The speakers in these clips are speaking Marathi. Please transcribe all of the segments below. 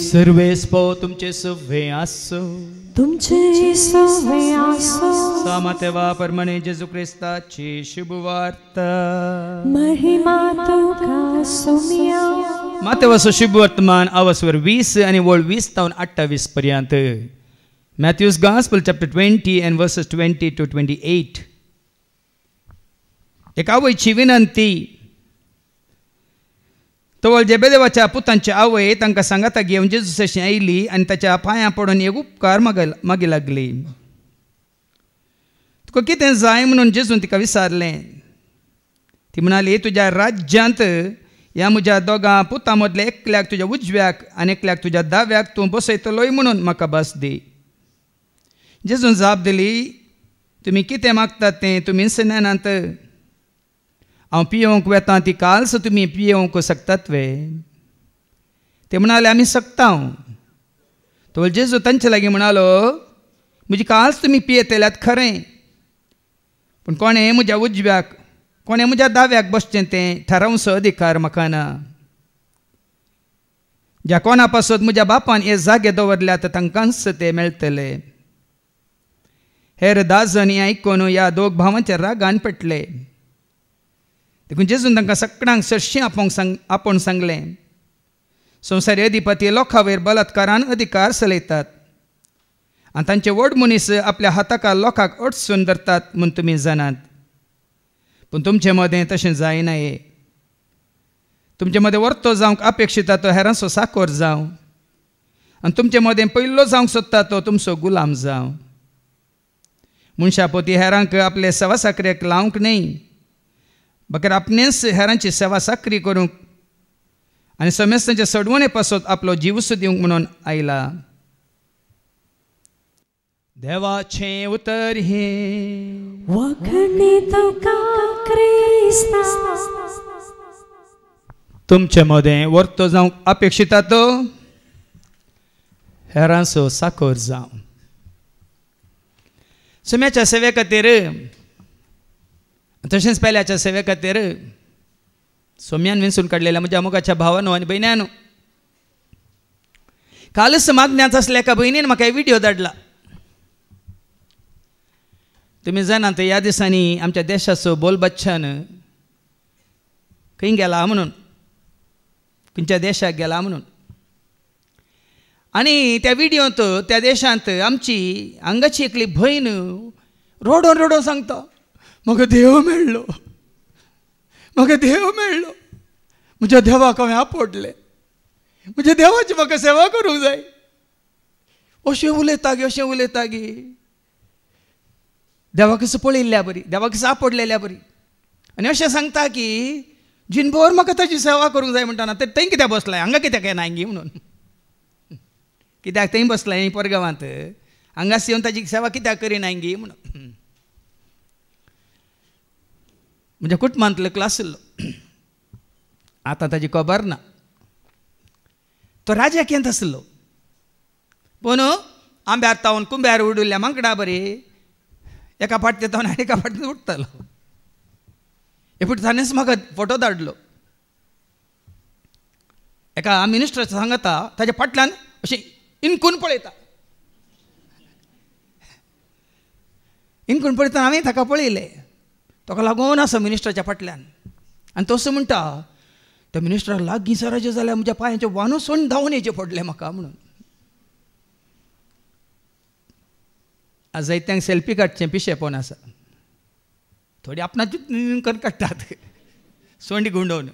सर्वे स्पो तुमचे सवे आसो तुमचे सवे आसो सामातेवा परमणे जेजू ख्रिस्ताची शुभ वार्ता महिमा तुका सोमिया मातेवाचो शुभ वर्तमान अवस्वर 20 आणि वळ 20 तावन 28 पर्यंत. Matthew's Gospel chapter 20 and verses 20 to 28. एक आवयची विनंती. तवळ जेबेदेवाच्या पुतांची आवय तांकां सांगाता घेवन जेजूसाशी आयली आनी ताच्या पांयां पडून एक उपकार मागी लागली. तुका कितें जाय म्हणून जेजून तिका विचारलें. ती म्हणाली, तुज्या राज्यांत ह्या म्हज्या दोगां पुतां मदल्या एकल्याक तुज्या उजव्याक आनी एकल्याक तुज्या दाव्याक तूं बसयतलोय म्हणून म्हाका भास दी. जेजून जाप दिली, तुमी कितें मागतात तें तुमी सनानांत. हांव पियोवंक वेतां ती काल्स तुमी पियोवंक शकतात वे. ते म्हणाले, आमी सकता. तो जेजू तांचे लागीं म्हणालो, म्हजी काल्स तुमी पियेतल्यात खरें, पूण कोणें म्हज्या उजव्याक कोणें म्हज्या दाव्याक बसचें तें थारावचो अधिकार म्हाका ना. ज्या कोणा पासत म्हज्या बापान हे जागे दवरल्यात तांकांच ते मेळटले. हेर दाजन हें आयकून ह्या दोग भावांच्या रागान पेटले. देखून जेजून तांकां सगळ्यांक सरशीं आपूण सांगलें, संवसारी अधिपती लोकां वयर बलात्कारान अधिकार चलयतात आनी तांचे व्हड मनीस आपल्या हाताका लोकांक अडसून धरतात म्हूण तुमी जाणात. पूण तुमचे मदें तशें जायनाये. तुमचे मदें वर्तो जावंक अपेक्षिता तो हेरांचो साकोर जावं आनी तुमचे मदें पयलो जावंक सोदता तो तुमचो गुलाम जावं. मनशापोती हेरांक आपले सेवा साकरेक लावंक न्ही, बकर आपणेच हेरांची सेवा साकरी करूंक आनी समेस्तांचे सडवणे पासत आपलो जीवस दिवंक म्हणून आयला. देवाचें उतर हे वखणी तुका क्रिस्ता. तुमचे मदें वर्तो जावंक अपेक्षिता तो हेरांचो साकोर जावं. सुम्याच्या सेवे खातीर तशेंच पेल्याच्या सेवे खातीर सोम्यान विंसून काडलेल्या म्हज्या मोगाच्या भावानो आनी भयण्यानो, कालच मागण्याच आसल्या एका भयणीन म्हाका एक व्हिडिओ धाडला. तुमी जाणात ह्या दिसांनी आमच्या देशाचो बोलबच्चन खंय गेला म्हणून, खंयच्या देशाक गेला म्हणून. आनी त्या व्हिडिओंत त्या देशांत आमची हांगाची एकली भयण रोडोन रोडोन सांगता, म्हाका देव मेळ्ळो, म्हाका देव मेळ्ळो, म्हज्या देवाक हांवें आपडलें, म्हज्या देवाची म्हाका सेवा करूंक जाय. अशें उलयता गे, अशें उलयता गे. देवाक कसो पळयल्ल्या बरी, देवाक कसो आपडलेल्या बरी. आनी अशें सांगता की जिनभर म्हाका ताची सेवा करूंक जाय म्हणटाना ते थंय कित्याक बसलाय, हांगा कित्याक येनाय गी म्हणून. कित्याक थंय बसलाय परगांवांत, हांगास येवन ताची सेवा कित्याक करिनाय गी म्हणून. म्हणजे कुटुंबांतलो क्लास आसलो, आतां ताची खबर ना. तो राजकीयांत आसलो, पूण आंब्यार तावन कुंब्यार उडयल्ल्या मांकडा बरी एका फाट तावन आनी एका फाट उडटालो. हे फावटी ताणेंच म्हाका फोटो धाडलो. एका मिनिस्टर सांगता ताच्या फाटल्यान अशें इनकून पळयता, इनकून पळयता. हांवें ताका पळयलें, ताका लागून आसा मिनिस्टराच्या फाटल्यान. आनी तो असो म्हणटा, त्या मिनिस्टराक लागीं सराचें जाल्यार म्हज्या पांयाचे वानू सोडून धांवन येचें पडलें म्हाका म्हणून. आज जायत्यांक सेल्फी काडचें पिशेपण आसा. थोडी आपणाच काडटात सोंडी गुंडोवन,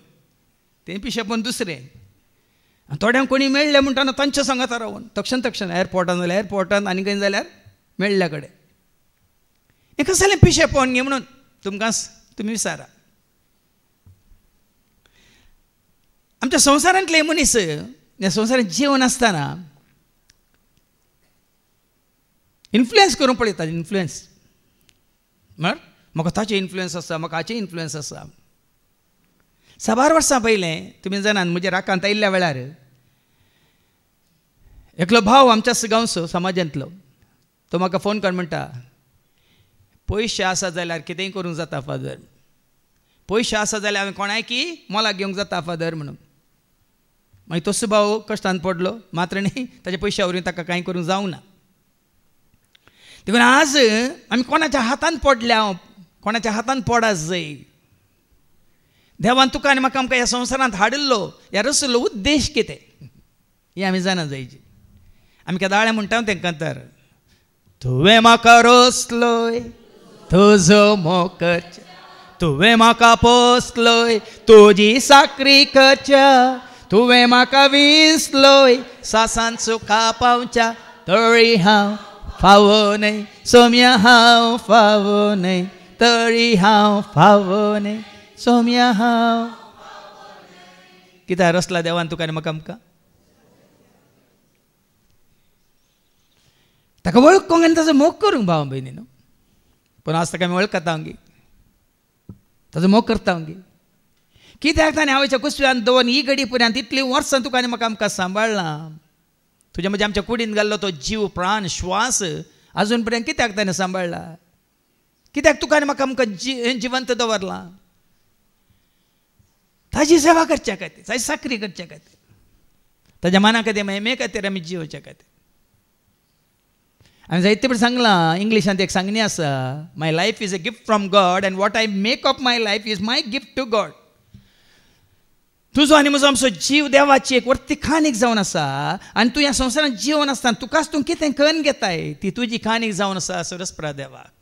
तें पिशेपण दुसरें. आनी थोड्यांक कोणी मेळ्ळें म्हणटाना तांच्या सांगाता रावन तक्षण एअरपोर्टान जाल्यार एअरपोर्टान आनी खंय जाल्यार मेळ्ळ्या कडेन. हें कसं जालें पिशेपण गे म्हणून तुमी विचारा. आमच्या संवसारांतले मनीस ह्या संवसारांत जीवन आसतना इन्फ्लुयन्स करून पळयतात. इन्फ्लुयन्स म्हण म्हाका ताचे इन्फ्लुयन्स आसा, म्हाका हाचे इन्फ्लुयन्स आसा. 6 वर्सां पयलें तुमी जाणात म्हज्या राकांत आयिल्ल्या वेळार एकलो भाव आमच्या गांवचो समाजांतलो तो म्हाका फोन करून म्हणटा, पयशे आसा जाल्यार कितेंय करूंक जाता फादर, पयशे आसा जाल्यार हांवें कोणाय की मोलाक घेवंक जाता फादर म्हणून. मागीर तो सुभाव कश्टान पडलो मात्र न्ही ताच्या पयशावरी ताका कांय करूंक जावना. देखून आज आमी कोणाच्या हातान पडल्या कोणाच्या हातान पडात जाय. देवान तुका आनी म्हाका आमकां ह्या संवसारांत हाडिल्लो ह्या रचयल्लो उद्देश कितें हें आमी जाणा जायची. आमी केदाळे म्हणटा तांकां तर तुवें म्हाका रोसलोय तुजो मोकच तुवें म्हाका पोसलोय तुजी साकरी करच्या तुवें म्हाका विसलोय सासान सुखा पावच्या तळी हांव फावो न्हय सोम्या हांव फावो न्हय तळी हांव फावो न्हय सोम्या हांव. कित्याक रचला देवान तुका आनी म्हाका आमकां ताका वळखूंक आनी ताजो मोग करूंक भाव भयणी न्हू. पूण आज ताका आमी वळखता गी ताजो मोग करता गी. कित्याक ताणें आवयच्या कुसव्यान दवरून ही घडी पर्यंत इतलीं वर्सां तुका आनी म्हाका आमकां सांबाळ्ळां. तुज्या म्हणजे आमच्या कुडीन घाल्लो तो जीव प्राण श्वास अजून पर्यंत कित्याक ताणें सांबाळ्ळा. कित्याक तुका आनी म्हाका आमकां जिवंत दवरलां. ताजी सेवा करच्या खातीर ताजी साकरी करच्या खातीर ताज्या मना खातीर मेमे खातीर आमी जिवच्या खातीर. हांवें जायते फावटी सांगलां इंग्लिशांत एक सांगणी आसा my life is a gift from God and what I make of my life is my gift to God. तुजो आनी म्हजो आमचो जीव देवाची एक वर्ती खाणीक जावन आसा आनी तूं ह्या संवसारांत जिवन आसतना तुकाच तूं कितें करून घेताय ती तुजी खाणीक जावन आसा सरस्परा देवाक.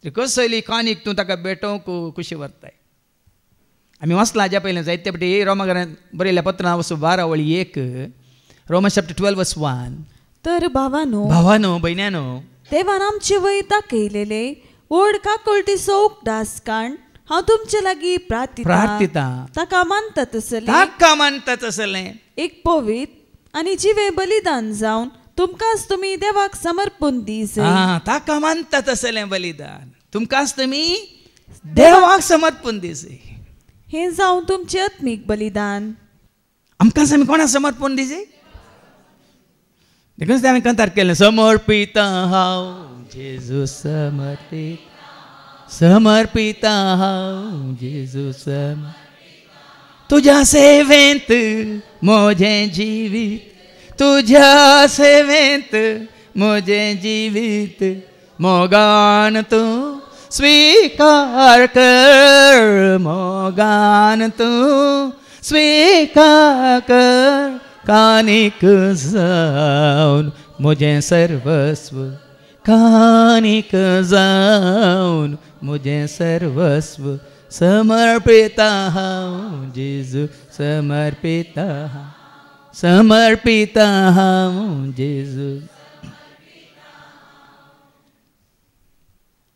कसली खाणीक तूं ताका भेटोवंक कुशी व्हरताय. आमी वाचलां हाज्या पयलें जायते फावटी रोमाकारांत बरयल्ल्या पत्रां वचूं 12:1 रोमन्स चॅप्टर 12:1. तर भावानो भयण्यानो देवान आमचे वयर दाखयलेले व्हड काकळटीचो उपदास काण हांव तुमचे लागीं प्रार्थिता ताका मानतात असलें एक पवित्र आनी जिवे बलिदान जावन तुमकांच तुमी देवाक समर्पण दी जाय. ताका मानतात असलें बलिदान तुमकांच तुमी देवाक समर्पण दी जाय. हें जावन तुमचें आत्मीक बलिदान. आमकांच आमी कोणाक समर्पण दी जाय. देखून हांवें कंतार केलें समर्पिता हांव जेजू समर्पित समर्पिता हांव जेजू समर्पित तुज्या सेवेंत म्हजें जिवीत तुज्या सेवेंत म्हजें जिवीत मोगान तूं स्वीकार कर मोगान तूं स्वीकार कर कानीक जावन म्हजें सर्वस्व कानीक जावन म्हजें सर्वस्व समर्पिता हांव जेजू समर्पिता हांव जेजू.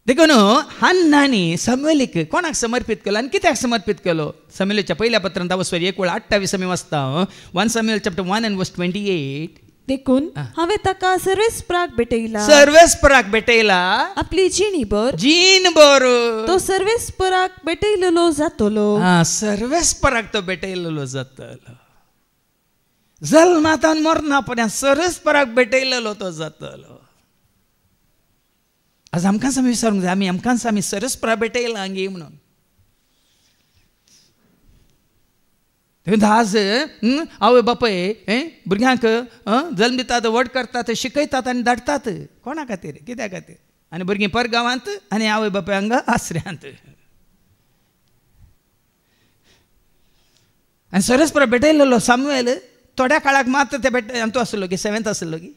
देखून हन्नानी समवेलीक कोणाक समर्पित केलो आनी कित्याक समर्पित केलो. समवेलीच्या पहिल्या पत्रांत 1:28 आमी वाचता 1 Samuel chapter 1:28. देखून हांवें ताका सर्वेस्पराक भेटयला आपली जीणभर तो सर्वेस्पराक भेटयलेलो जातलो. सर्वेस्पराक तो भेटयलेलो जातलो. जल्मातान मरना पर्यंत सर्वेस्पराक भेटयलेलो तो जातलो. आज आमकांच आमी विचारूंक जाय आमकांच आमी सर्वेस्पराक भेटयला गे म्हणून. देखून आज आवय बापाय भुरग्यांक जल्म दितात व्हड करतात शिकयतात आनी धाडटात कोणा खातीर कित्या खातीर आनी भुरगीं परगांवांत आनी आवय बापाय हांगा आसऱ्यांत. आनी सर्वेस्पराक भेटयलेलो सामुएल थोड्या काळाक मात्र ते तूं आसलो की 7th आसलो की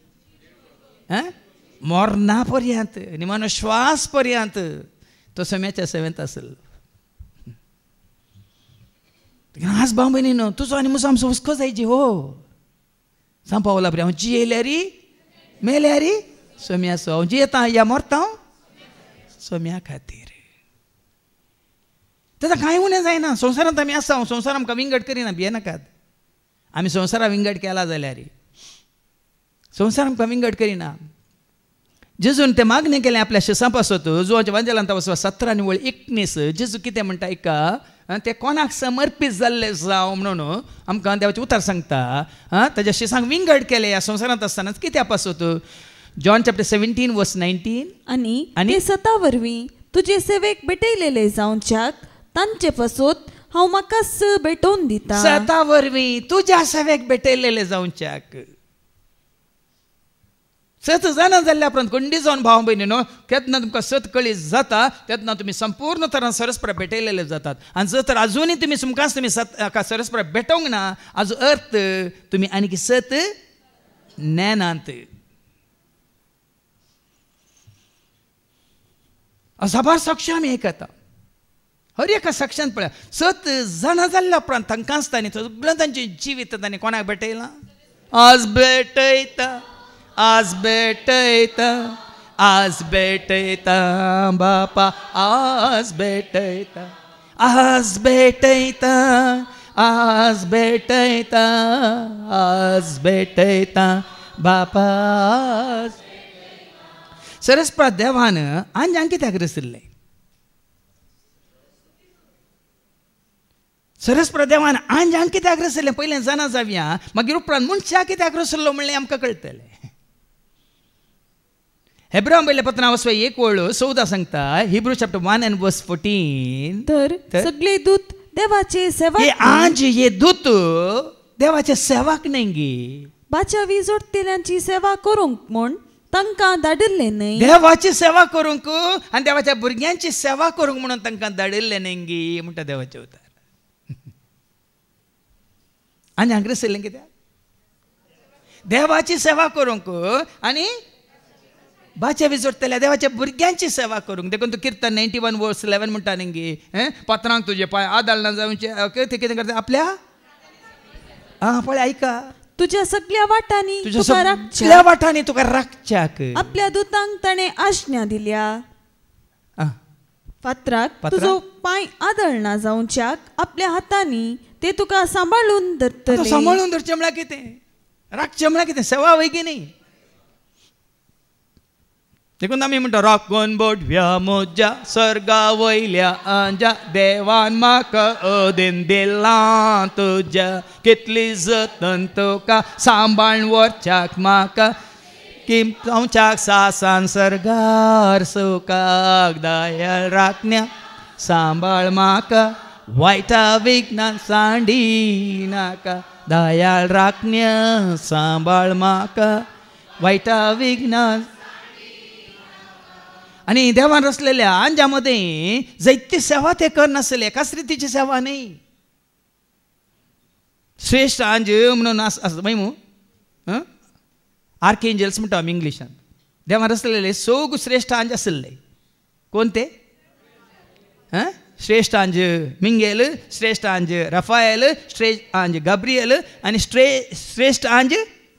मरना पर्यंत निमानो श्वास पर्यंत तो सम्याच्या 7th आसलो. आज भाव भयणीनो तुजो आनी म्हजो आमचो हुस्को जायची हो सांपावला बरी हांव जियेल्यारी मेल्यारी सोम्याचो हांव जियेता या मरता हांव सोम्या खातीर. ताका कांय उणें जायना. संवसारांत आमी आसा संवसार आमकां विंगड करिना भियेनाकात. आमी संवसारा विंगड केला जाल्यार संवसार आमकां विंगड करिना. जेजून तें मागणें केलें आपल्या शिसां पासत जुवाच्या वांजेलांत 17:19 जेजू कितें म्हणटा ऐका ते कोणाक समर्पीत जाल्ले जावं म्हणून आमकां देवाचें उतर सांगता. ताज्या शिसांक विंगड केले ह्या संवसारांत आसतना कित्या पासत जॉन चॅप्टर 17:19 आनी ते सता वरवीं तुजे सेवेक भेटयलेले जावच्याक तांचे पासत हांव म्हाका भेटोवन दिता. सता वरवीं तुज्या सेवेक भेटयलेले जावच्याक. सत जाणा जाल्ल्या उपरांत खंडी जावन भाव भयणीनो केन्ना तुमकां सत कळी जाता तेन्ना तुमी संपूर्ण तरान सरस्परा भेटयलेले जातात. आनी जर तर आजुनूय तुमी तुमकांच तुमी सरस्परा भेटोंक ना हाजो अर्थ तुमी आनीक सत नेनात. साबार साक्षी आमी आयकता. हर एका साक्षांत पळया सत जाणा जाल्ल्या उपरांत तांकांच तांणी सगळें तांचें जिवीत तांणी कोणाक भेटयलां. आज भेटयता, आज भेटयता, आज भेटयता बापा, आज भेटयता, आज भेटयता, आज भेटयता, आज भेटयता बापा. सरस्परा देवान आंजांक कित्याक रचयल्लें? सरस्परा देवान आंजांक कित्याक रचयल्लें पयलें जाणा जावया, मागीर उपरांत मनशाक कित्याक रचयल्लो म्हणलें आमकां कळटलें. हेब्रां बरयल्ल्या पत्रांत वचपा 1:14 सांगता. Hebrew chapter 1:14. तर सगळे दूत देवाचे सेवक. हे आंज हे दूत देवाचे सेवक न्ही गे. बाच्यावी जोडतेल्यांची सेवा करूंक म्हूण तांकां धाडिल्लें न्ही. देवाची सेवा करूंक आनी देवाच्या भुरग्यांची सेवा करूंक म्हणून तांकां धाडिल्लें न्ही गे म्हणटा देवाचे उतार. आनी हांगा रचयल्लें कित्याक? देवाची सेवा करूंक आनी बाच्या विजोडतल्या देवाच्या भुरग्यांची सेवा करूंक. देखून तूं कीर्तन 91:11 म्हणटा न्ही गे. पत्रांक तुजे पांय आदाळना जावचे ते कितें करता आपल्या पळय आयका तुज्या सगळ्या वाटांनी तुज्या वाटांनी तुका राखच्याक आपल्या दुतांक ताणें आज्ञा दिल्या. फातराक तुजो पांय आदळना जावच्याक आपल्या हातांनी ते तुका सांबाळून धरतले. सांबाळून धरचें म्हळ्यार कितें? राखचें म्हळ्यार कितें? सेवा वैगी न्ही. देखून आमी म्हणटा राखून बोडव्या म्हज्या सर्गा वयल्या आंजा देवान म्हाका अदेन दिलां तुज्या कितली जतन तुका सांबाळून व्हरच्याक म्हाका किम जावच्याक सासान सर्गार सुखाक दयाळ राखण्या सांबाळ म्हाका वायटा विघ्नान सांडी नाका दयाळ राखण्या सांबाळ म्हाका वायटा विघ्नान. आणि देवान रचलेल्या आंजा मध्ये जायती सेवा ते करनासले. एकाच रितीची सेवा न्ही. श्रेष्ठ आंज म्हणून न्हू आर्केंजल्स म्हणटा आमी इंग्लिशान. देवान रचलेले सोग श्रेष्ठ आंज आसले. कोण ते? श्रेष्ठ आंज मिंगेल, श्रेष्ठ आंज रफाएल, श्रेष्ठ आंज गब्रिएल आनी श्रेष्ठ आंज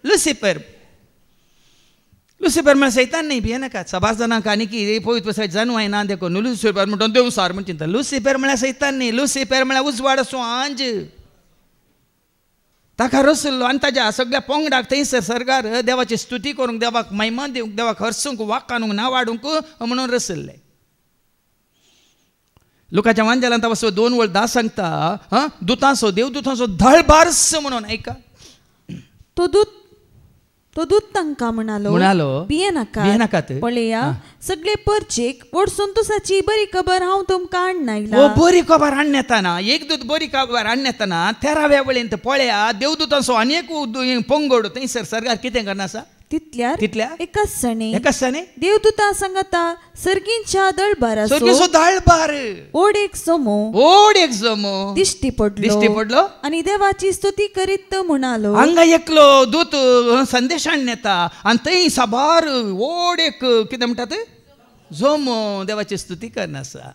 लुसिफर. लुसिफर म्हळ्यार सैतान न्ही. भिये नाका. सबार जाणांक आनी की पळयत बसत जानू आयना देखून लुसिफर म्हणटा देव सार म्हण चिंता. लुसिफर म्हळ्यार सैतान न्ही. लुसिफर म्हळ्यार उजवाड असो आंज. ताका रचल्लो आनी ताज्या सगळ्या पंगडाक थंयसर सर्गार देवाची स्तुती करूंक, देवाक महिमा दिवंक, देवाक हर्सूंक, वाखानूंक, नावाडूंक म्हणून रचल्ले. लुकाच्या वांजेलांत वचो 2:10 सांगता दुतांचो देवदुतांचो धळबार्स म्हणून आयका. तो दूत तांकां म्हणालो भिये नाकात. पळया सगळे परचेक व्हड संतोषाची बरी खबर हांव तुमकां हाडून आयला. बरी खबर हाडून येताना एक दूत बरी खबर हाडून येताना 13व्या वेळेंत पळया देवदुतांचो आनीक पंगड थंयसर सर्गार कितें करना आसा. तितल्या एकाच सणे देवदूता सांगता सर्गींच्या दळबाराचो दळबार ओड एक जमो दिश्टी पडलो आणि देवाची स्तुती करीत म्हणालो. हांगा एकलो दूत संदेश हाडून येता आनी थंय साबार ओड एक कितें म्हणटात जमो देवाची स्तुती करना आसा.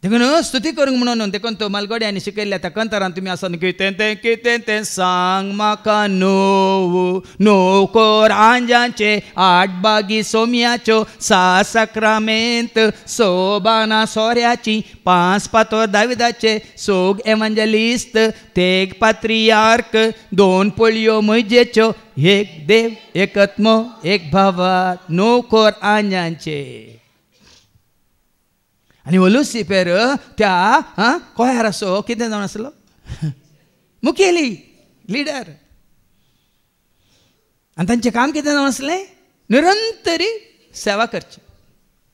देखून स्तुती करूंक म्हणून देखून तो मालगड्यांनी शिकयल्ल्या त्या कंतरान तुमी आसन कितें तें सांग म्हाका नो कोर आंजांचे 8 बागी सोम्याच्यो 6 सक्रामेंत 6 बाना सोऱ्याची 5 पातोर दाविदाचे सोग एवांजलिस्ट 3 पात्रियार्क 2 पोळयो मोइजेच्यो 1 देव 1 आत्मो 1 भावात नो कोर आंजांचे. आनी लुसिफर त्या कोयार असो कितें जावन आसलो मुखेली लिडर. आनी तांचें काम कितें जावन आसलें निरंतरी सेवा करची.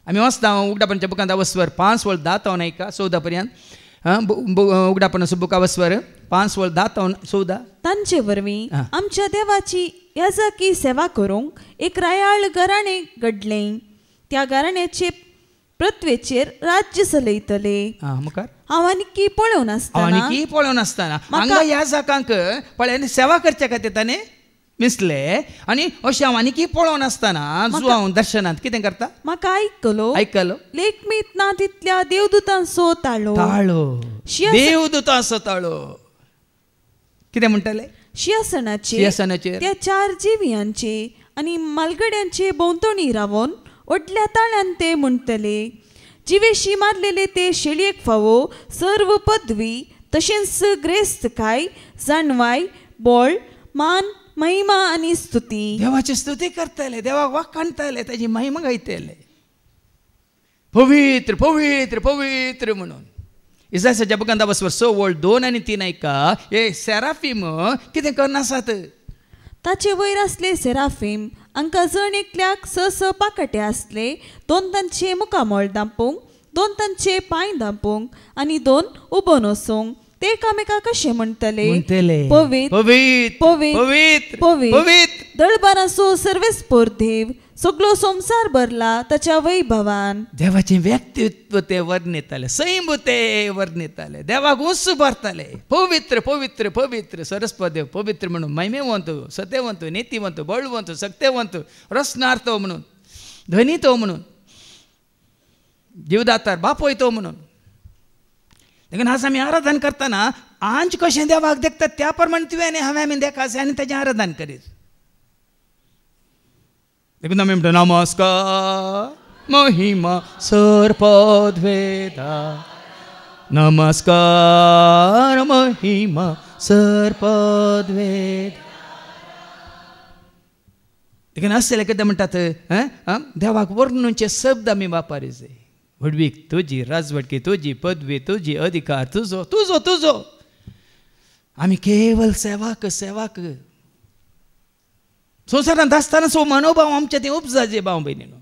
आमी वाचता उगडापणाच्या बुकांत वस्वर 5 वळ 10 तो नाही का 14 पर्यंत उगडापणाचो बुका वस्वर 5 वळ 10 तो 14. तांचे वरवीं आमच्या देवाची याजकी सेवा करूंक एक रायाळ घराणे घडलें. त्या घराण्याचे पृथ्वेचेर राज्य चलयतले. मुखार हांव आनीक पळोवन आसतना हांगा याजकांक पळय सेवा करच्या खातीर ताणें मिसले आनी अशें हांव आनीक पळोवन आसतना जो हांव दर्शनांत कितें करता म्हाका आयकलो लेखमीत ना तितल्या देवदूतांचो ताळो कितें म्हणटाले सिंहासनाचेर त्या 4 जिवियांचे आनी मालगड्यांचे भोंवतणी रावन व्हडल्या ताळ्यान ते म्हणटले. जिवेशी मारलेले ते शेळयेक फावो सर्व पदवी तशेंच ग्रेस्तकाय जाणवाय बोळ मान महिमा आनी स्तुती देवाची स्तुती करतले. देवाक वाखाणतले ताजी महिमा गायतले. पवित्र पवित्र पवित्र म्हणून इसायाच्या बुकांत वस्वर 6 वळ 2 आनी 3 ऐका. हे सेराफीम कितें करनासात. ताचे वयर असले सेराफीम हांकां जण एकल्याक 6 पाकटे आसले. 2 तांचे मुखामोळ दांपूंक 2 तांचे पांय दांपूंक आनी 2 उबो नसोंक. ते एकामेका कशें म्हणटले पवित्र पवित्र पवित्र पवित्र दळबाराचो सर्वेस्पोर देव सगळो संसार भरला ताच्या वैभवान. देवाचे व्यक्तित्व ते वर्णिताले सैम ते वर्णिताले. देवाक उंच भरताले. पवित्र पवित्र पवित्र सरस्वत देव पवित्र म्हणून महिमेवंत सत्यवंत नीतिवंत बळवंत सत्यवंत रसनार्थ म्हणून धनी तो म्हणून जीवदातार बापोय तो म्हणून. देखून आज आमी आराधन करतना आंज कशें देवाक देखतात त्या प्रमाणे तुवें हांवें आमी देखाचे आनी ताचें आराधन करीत. देखून आमी म्हणटा नमस्कार महिमा सर्पद वेदा नमस्कार महिमा सर्पद वेदा. देखून आसतलें कितें म्हणटात देवाक वर्णूचे शब्द आमी वापरीचे. वडवीक तुजी राजवटकी तुजी पदवी तुजी अधिकार तुजो तुजो तुजो. आमी केवल सेवाक सेवाक संवसारांत आसतना सो मनोभाव आमचे ते उपजाचे भाव भयणीनो.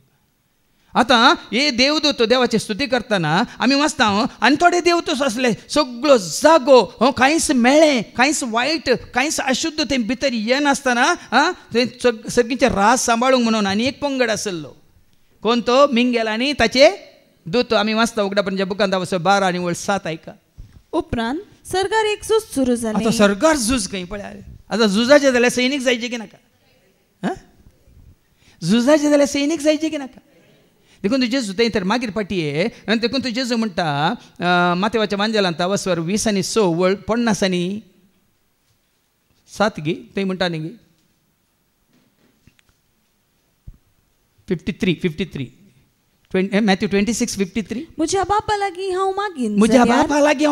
आतां हे देवदूत देवाची स्तुती करतना आमी वाचता आनी थोडे देवदूत आसले सगळो जागो कांयच मेळ्ळें कांयच वायट कांयच अशुद्ध ते भितर येनासतना ते सगळींचे रास सांबाळूंक म्हणून आनी एक पंगड आसलो. कोण तो मिंगेल आनी ताचे दूत. आमी वाचता उगडापणाच्या बुकांत 12 आनी 7 ऐका. उपरांत सरकार एक झूज सुरू जालें. आतां सरकार झूज खंय पळय. आतां झुजाचे जाल्यार सैनीक जायचे की नाका. झुजाचे जाल्यार सैनीक जायचे की नाका. देखून तुजे झुताय तर मागीर पाटये आनी देखून तुजे जो म्हणटा मातेवाच्या मांजलांत वस्वर 20 आनी 6 वळ 50 आनी 7 गी थंय म्हणटा न्ही गी 53 मॅथ्यू 26:53. म्हज्या बापा लागीं हांव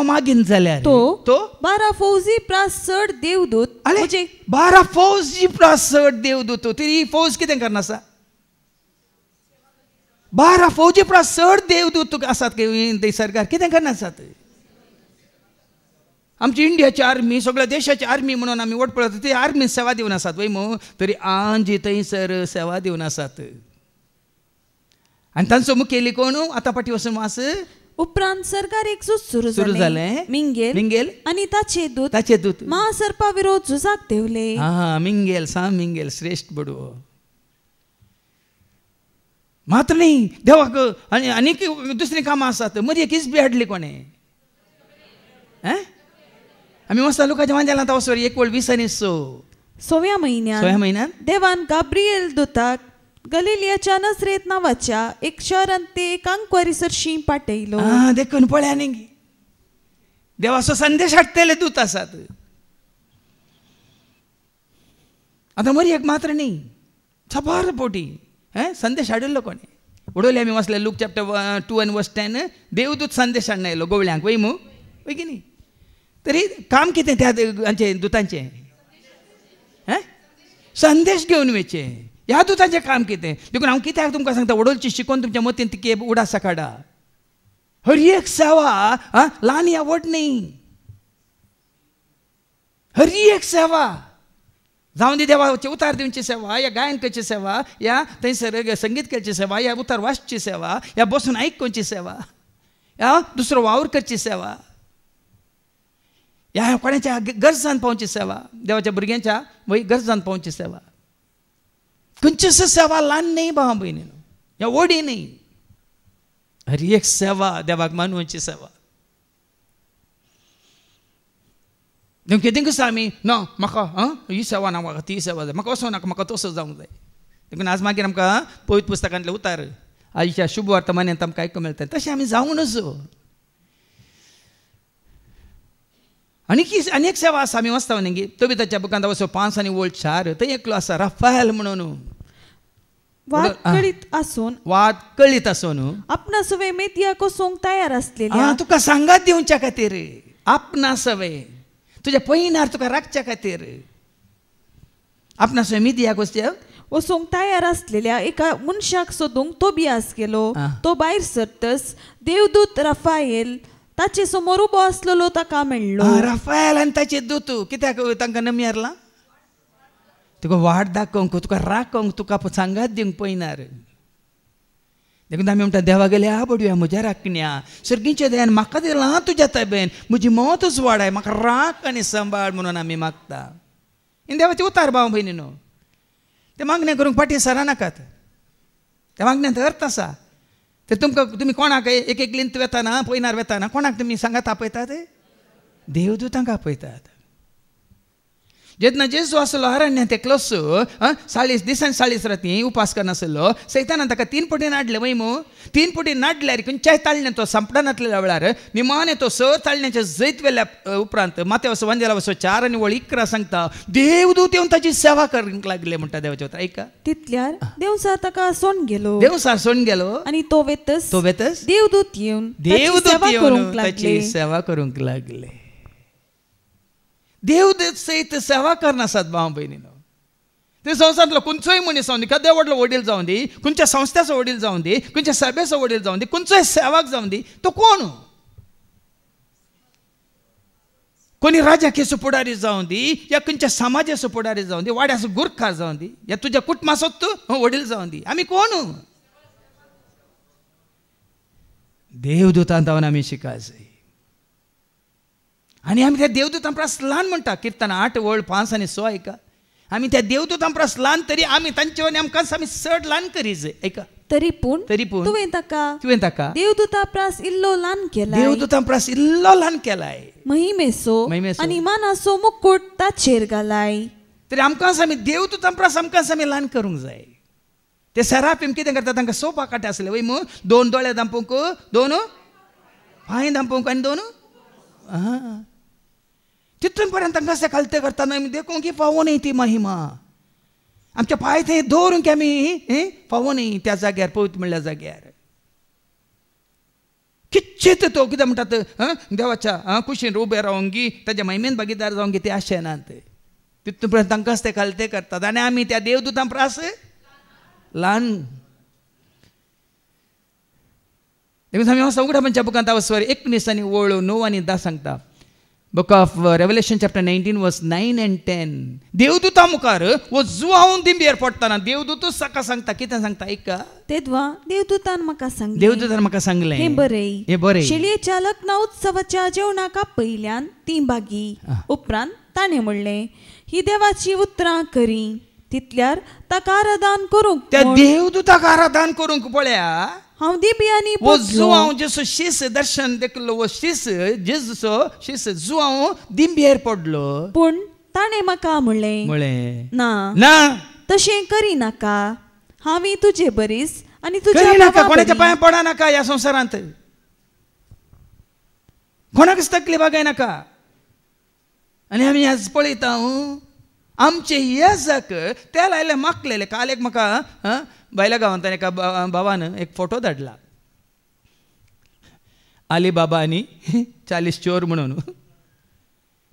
मागीन जाल्यार तो 12 फौजी प्रास चड देवदूत 12 फौजी प्रास चड देवदूत. तरी फौज कितें करना आसा. 12 फौजी प्रास चड देवदूत आसात सरकार कितें करना आसात. आमची इंडियाची आर्मी सगळ्या देशाची आर्मी म्हणून आमी वोट पळयता ती आर्मी सेवा दिवन आसात वय मो. तरी आंजी थंयसर सेवा दिवन आसात. आनी तांचो मुखेली कोण आतां फाटी वचून वास. उपरांत सरकार एक झूज सुरू जालें. मिंगेल आनी ताचे दूत महासर्पा विरोध झुजाक देवले. मिंगेल श्रेष्ठ बडवो मात्र न्ही देवाक आनीक दुसरी कामां आसात. मरी किस बी हाडली कोणे. आमी वचता लोकांच्या मांजलांत वचोर 1 वळ 20 आनी 6 म्हयन्यान देवान गाब्रिएल दुताक गलिलियाच्या नजरेत नावाच्या एक शहरांत ते एकांकवारी सरशी पाठयलो. देखून पळया न्ही देवाचो संदेश हाडटले दूत आसात. आतां मरी एक मात्र न्ही छपार पोटी संदेश हाडिल्लो कोणे. उडोवले आमी वचले लूक चॅप्टर 2 आनी वर्स 10 देवदूत संदेश हाडून आयलो गोवळ्यांक वय मू वय की न्ही. तरी काम कितें त्या हांचे दुतांचें संदेश घेवन वयचे. ह्या दुतांचें काम कितें. देखून हांव कित्याक तुमकां सांगता वडोलची शिकोवन तुमच्या मतीन ती उडासा काडा. हर एक सेवा ल्हान या व्हड न्ही. हर एक सेवा जाऊन दी देवाचे उतार दिवची सेवा, या गायन करची सेवा, या थंयसर संगीत करची सेवा, या उतार वाचची सेवा, या बसून आयकची सेवा, या दुसरो वावर करची सेवा, या कोणाच्या गरजान पावची सेवा, देवाच्या भुरग्यांच्या गरजान पावची सेवा. खंयचीच सेवा ल्हान नाही भावा भयणीनो, या ओडी नाही. हर एक सेवा देवाक मानवाची सेवा. कितें आमी ना म्हाका ही सेवा ना, म्हाका ती सेवा जाय, म्हाका वचों नाका, म्हाका तसो जावंक जाय. देखून आज मागीर आमकां पवित्र पुस्तकांतले उतार आयच्या शुभ वर्तमानांत आमकां आयकूंक मेळटा. तशें आमी जावंक नजो. आनी एक सेवा आसा, आमी वचता न्ही तोबिताच्या बुकांत वचो 5 आनी वोल्ट 4, थंय एकलो आसा राफायल म्हणून. वाद कळीत आसून आपणा सवे मेतिया कोसोंक तयार आसलेल्या तुका सांगात दिवच्या खातीर, आपणा सवे तुज्या पयनार तुका राखच्या खातीर, आपणा सवे मेतिया वचोंक तयार आसलेल्या एका मनशाक सोदूंक तोबियास गेलो. तो भायर सरतस देवदूत राफायल ताचे समोर उबो आसलेलो ताका मेळ्ळो. राफायल आनी ताचे दूत कित्याक तांकां नमी हारला? तुका वाट दाखोवंक, तुका राखोवंक, तुका सांगात दिवंक पयनार. देखून आमी म्हणटा देवा गेले बडुया म्हज्या राखण्या, सर्गीच्या दयान म्हाका दिलां तुज्या ताब्यान, म्हजी मौतूच वाडाय, म्हाका राख आनी सांबाळ म्हणून आमी मागता. इन देवाचे उतार भाव भयणीनो, ते मागणें करूंक फाटीं सरा नाकात. त्या मागण्यांत अर्थ आसा. ते तुमी कोणाक एक लिंत वेताना पयनार वेताना कोणाक तुमी सांगात आपयतात? देवदूतांक आपयतात. जेन्ना जेजू आसलो अरण्यांत एकलोसो 40 दीस आनी 40 राती उपास करनासलो, सैतानान ताका 3 फावटी नाडले. वय मू 3 फावटी नाडल्यार खंयच्याय ताळण्या तो संपडा नासलेल्या वेळार निमाणे तो 6 ताळण्याच्या जैत वेल्या उपरांत मातेवस वंदेला वसो 4 आनी 11 सांगता देवदूत येवन ताची सेवा करपाक लागले म्हणटा देवाचे उतर. ऐका, तितल्यार देवसार ताका सोन गेलो आनी तो वेतस देवदूत येवन ताची सेवा करूंक लागले. देवदूत सहित सेवा करनासात भाव भयणीनो. ते संवसारांतलो खंयचोय मनीस जावन दी, केदो व्हडलो वडील जावन दी, खंयच्या संस्थेचो वडील जावन दी, खंयच्या सभेचो वडील जावन दी, खंयचोय सेवाक जावन दी, तो कोण? कोणी राजकीय पुढारी जावन दी, या खंयच्या समाजाचो पुढारी जावन दी, वाड्याचो गुरखार जावन दी, या तुज्या कुटुंबाचोच तूं वडील जावन दी, आमी कोण? देवदूतांत जावन आमी शिकाय जाय. आनी आमी त्या देवदूतां परस ल्हान म्हणटा. किर्तना 8 वोल्ट 5 आनी 6 ऐका. आमी त्या देवदूतां परस ल्हान, तरी आमी तांचे वनी आमकां आमी चड ल्हान करी जाय. ऐका, तरी पूण तुवें ताका देवदूतां परस इल्लो ल्हान केलाय. महिमेचो आनी मानाचो मुकुट ताचेर घालाय. तरी आमकां आमी देवदूतां परस आमकां आमी ल्हान करूंक जाय. ते सेराफीम कितें करता? तांकां 6 पाकाटे आसले. वय मू 2 दोळे दांपोवंक, 2 पांय दांपोवंक आनी 2 तितून पर्यंत तांकां अशें खालते करतना आमी देखूंक की फावो न्ही ती महिमा. आमच्या पांय थंय दवरूंक आमी फावो न्ही त्या जाग्यार, पवित्र म्हणल्या जाग्यार. किच्चीत तो कितें म्हणटात देवाच्या कुशीन उबे रावंक गी, ताच्या महिमेन भागीदार जावंक गी, ते आशेनात. तितून पर्यंत तांकां ते खालते करतात. आनी आमी त्या देवदूतां परस ल्हान. देखून आमी उगडापणच्या बुकांत स्वर 19 आनी 9 आनी 10 सांगता. Book of Revelation chapter 19 verse 9 and 10. देवदूता मुखार वो जुआवून दिंबेर पडटाना देवदूतच साका सांगता. कितें सांगता? ऐका, तेदवा देवदूतान म्हाका सांगलें हे बरें शेळयेच्या लग्न उत्सवाच्या जेवणाका पयल्यान 3 भागी उपरांत ताणें म्हणलें ही देवाची उतरां करी. तितल्यार ताका आराधन करूंक, त्या देवदूताक आराधन करूंक पळया हांव दिब्यांनी जुआव जेसो शीस दर्शन देखलो वो शीस जेजूचो शीस जुआव दिंबेर पडलो. पूण ताणें म्हाका म्हणलें ना तशें करी नाका. हांवें तुजे बरीस आनी तुज्या नाका, कोणाच्या पांयां पडा नाका. ह्या संवसारांत कोणाकच तकलीफ बागाय नाका. आनी आमी आज पळयता आमचे येजाक ते लायले मागलेले. काल एक म्हाका बायल्या गांवांत एका बाबान एक फोटो धाडला. आली बाबा आनी 40 चोर म्हणून.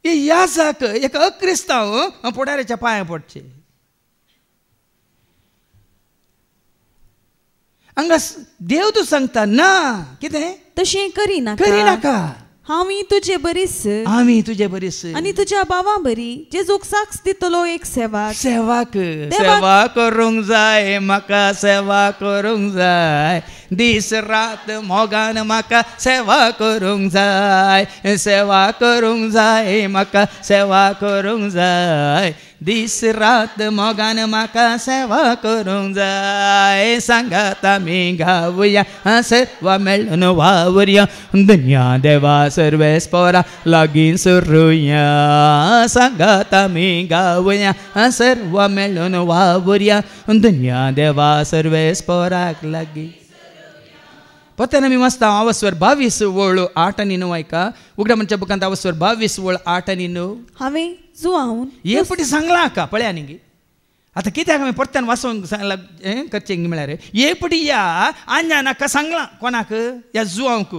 याजाक एक अक्रिस्तांव पुढाऱ्याच्या पांयां पडचे. हांगा देव तूं सांगता ना कितें तशें करी नाका. आम्ही तुझे बरीस आणि तुझ्या भावा बरी जेजूक साक्ष दितलो एक सेवाक सेवा करूंक जाय म्हाका सेवा करूंक जाय दीस रात मोगान म्हाका सेवा करूंक जाय म्हाका सेवा करूंक जाय दीस रात मोगान म्हाका सेवा करूंक जाय सांगात आमी गावया सर्व मेळून वावरया दुनिया देवा सर्वेस्परा लागीं सरुया सांगात आमी गावया सर्व मेळून वावरया दुनिया देवा सर्वेस्पराक लागीं पत्ते मी मस्त अवस्वर 22 वळ 8 आणि 9 ऐका उघड्या मनच्या बुकांत अवस्वर 22 वळ 8 आणि 9 हांवें जुआवन हे पटी सांगला का पळया न्ही आता कित्याक हांवें परत्यान वाचूंक सांगला करचें म्हळ्यार हे पटी या आंजा नाका सांगला कोणाक ह्या जुआवंक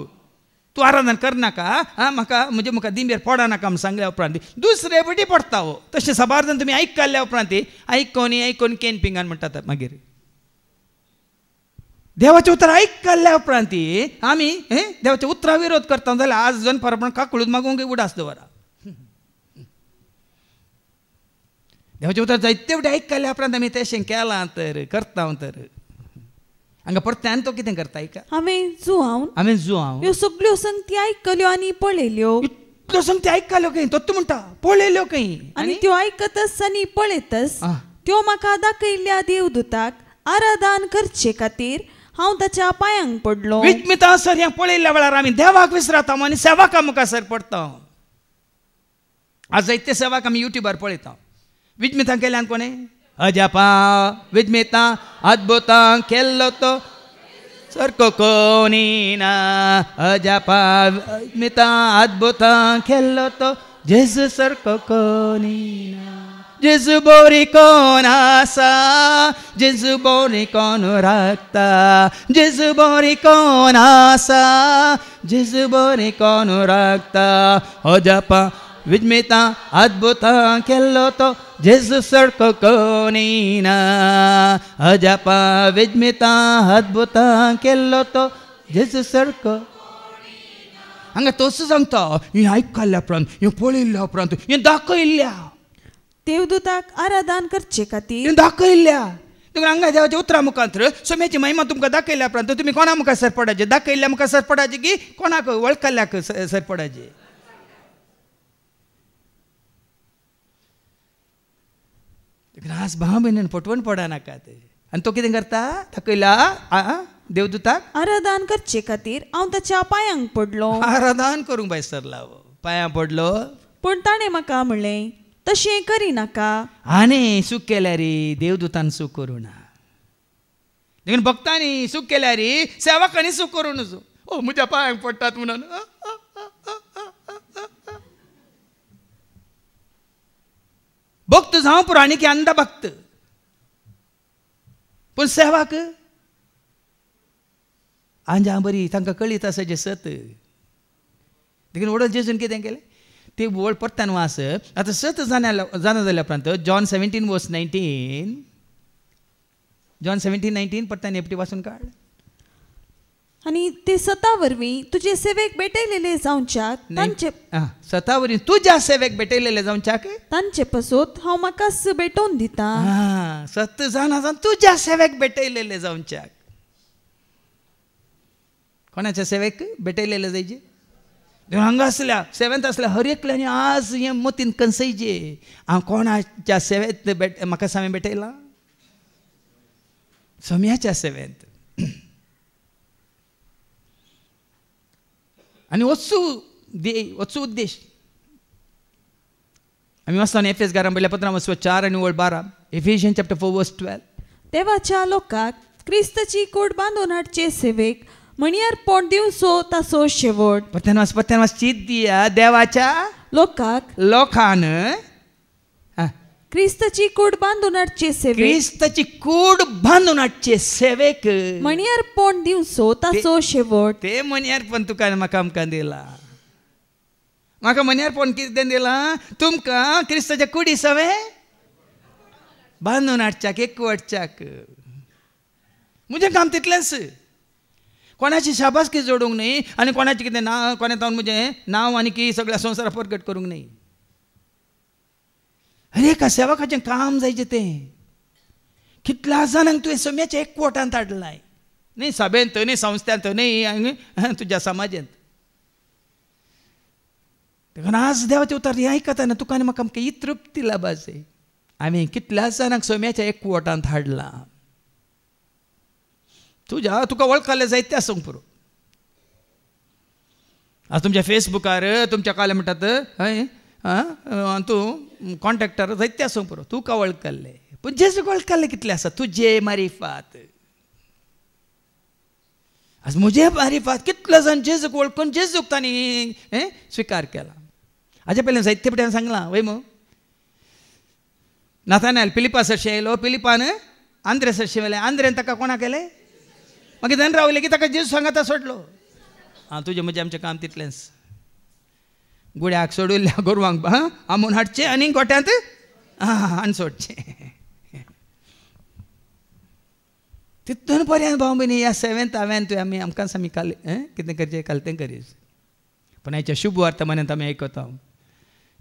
तूं आराधन करनाका म्हाका म्हणजे म्हाका दिंबेर पडा नाका म्हूण सांगल्या उपरांत दुसरे पटी पडटा हो तशें सबारजन तुमी आयकल्ल्या उपरांत आयकोन केनपिंगान म्हणटात मागीर देवाचे उतर आयकल्ल्या उपरांत आमी देवाच्या उतरा विरोध करता जाल्यार आज जन परपण काकळूच मागूंक उडास दवरा देवाचे उतर जायते फावटी आयकल्ल्या उपरांत आमी तशें केलां तर करता तर हांगा परत्यान तो कितें करता ऐका हांवें जुआवन ह्यो सगळ्यो संगती आयकल्यो आनी पळयल्यो इतल्यो संगती आयकल्यो खंय तो म्हणटा पळयल्यो खंय आनी त्यो आयकतच आनी पळयतच त्यो म्हाका दाखयल्ल्या देवदूताक आराधन करचे खातीर हांव ताच्या पांयांक पडलो विस्मिता सर ह्या पळयल्ल्या वेळार आमी देवाक विसरता आनी सेवाका मुखासर पडता आज जायते सेवाक आमी युट्यूबार पळयता विस्मिता केल्यान कोणे अजापा विस्मिता अद्भुतां केल्लो तो सारको कोणी ना अजापा विस्मिता अद्भुतां केल्लो तो जेजू सारको कोणी ना जेजू बोरी कोण आसा जेजू बोरी कोण राखता जेजू बोरी कोण आसा जेजू बोरी कोण राखता अजापा विस्मिता अद्भुतां केल्लो तो जेजू सारको कोणी ना अजापा विस्मिता अद्भुतां केल्लो तो जेजू सारको हांगा तसो सांगता हें आयकल्ल्या उपरांत हें पळयल्ल्या उपरांत हें दाखयल्ल्या देवदूताक आराधन करचे खातीर दाखयल्ल्या तुम्ही हांगा देवाच्या उतरा मुखांतर सोम्याची महिमा तुमकां दाखयल्या उपरांत तुमी कोणा मुखार सर पडाचे दाखयल्ल्या मुखार सर पडाचे की कोणाक वळखल्ल्याक सर पडाचे आज भाव भयणीन फटवण पडा नाकात आनी तो कितें करता दाखयला देवदूताक आराधन करचे खातीर हांव ताच्या पांयांक पडलो आराधन करूंक भायर सरला पांयां पडलो पूण ताणें म्हाका म्हणलें तशें करिनाका आनी सूख केल्या रे देवदूतान सूख करूं ना देखून भक्तांनी सूख केल्या रे सेवकांनी सूख करूं नजो ओ म्हज्या पांयांक पडटात म्हणून भक्त जावं पुरो आनी की अंध भक्त पूण सेवाक आंजा बरी तांकां कळीत आसा जे सत देखून वडोल जेजून कितें केलें ते वळ परत्यान वास आतां सत जाना जाल्या उपरांत जॉन 17:19 जॉन 17:19 परत्यान एपटी वाचून काड आनी ते सता वरवीं तुजे सेवेक भेटयलेले जावच्याक तांचे सता वरवीं तुज्या सेवेक भेटयलेले जावच्याक तांचे पसूत हांव म्हाकाच भेटोवन दिता सत जाना तुज्या सेवेक भेटयलेले जावच्याक कोणाच्या सेवेक भेटयलेले जायचे हांगा आसल्या सेवेंत आसल्या हर एकल्यानी आज हें मतीन कनसयचे हांव कोणाच्या सेवेंत म्हाका सामकें भेटयलां सोम्याच्या सेवेंत आनी वचू उद्देश आमी वाचता एफेस 11 पहिल्या पत्रां 4 आनी 12 एफिशियन्स चॅप्टर 4:12 देवाच्या लोकांक क्रिस्ताची कोड बांदून हाडचे सेवेक म्हणयार पोट दिवचो ताचो शेवट परत्यान चित दिया देवाच्या लोकान क्रिस्ताची कूड बांदून हाडचे सेवेक क्रिस्ताची कूड बांदून हाडचे सेवेक म्हणयार पोट दिवचो ताचो शेवट ते म्हणयार पण तुका म्हाका आमकां दिला म्हाका म्हणयार पण कितें दिलां तुमकां क्रिस्ताच्या कुडी सवे बांदून हाडच्याक एकवटच्याक म्हजें काम तितलेंच कोणाची शाबासकी जोडूंक न्ही आनी कोणाचें कितें नांव कोणें तावन म्हजें नांव आनी की सगळ्या संवसारा प्रगट करूंक न्ही. अरे एका सेवकाचें काम जायचें तें. कितल्या जाणांक तुवें सोम्याच्या एकवटांत हाडलाय, न्ही सभेंत न्ही संस्थांत न्ही तुज्या समाजांत. देखून आज देवाचें उतर हें आयकताना तुका आनी म्हाका ही तृप्ती लाभाचे. आमी कितल्या जाणांक सोम्याच्या एकवटांत हाडलां. तुका वळखले जायते आसूंक पुरो. आज तुमच्या फेसबुकार तुमच्या काले म्हणटात हय तूं कॉन्टॅक्टर जायते आसूंक पुरो. तुका वळखले पूण जेजूक वळखले कितले आसा. तुजे मारिफात. आज म्हजे मारिफात कितले जाण जेजूक वळखून जेजूक तांणी स्विकार केला. हाजे पयलीं जायते पटेन सांगलां वय मो नाथानायल फिलिपा सरशी येयलो. फिलिपान आंद्रे सरशी वेले. आंद्रेन ताका कोणा केलें मागीर धन रावले की ताका जेजू सांगाता सोडलो. तुजें म्हजें आमचें काम तितलेंच. गुड्याक सोडिल्ल्या गोरवांक आमून हाडचें आनी गोट्यांत आनी सोडचें. तितून पर्यंत भाव भयणी ह्या 7th हांवें तुवें आमी आमकां आमी कितें करचें कालतें करीस. पण हाच्या शुभ वर्तमानांत आमी आयकता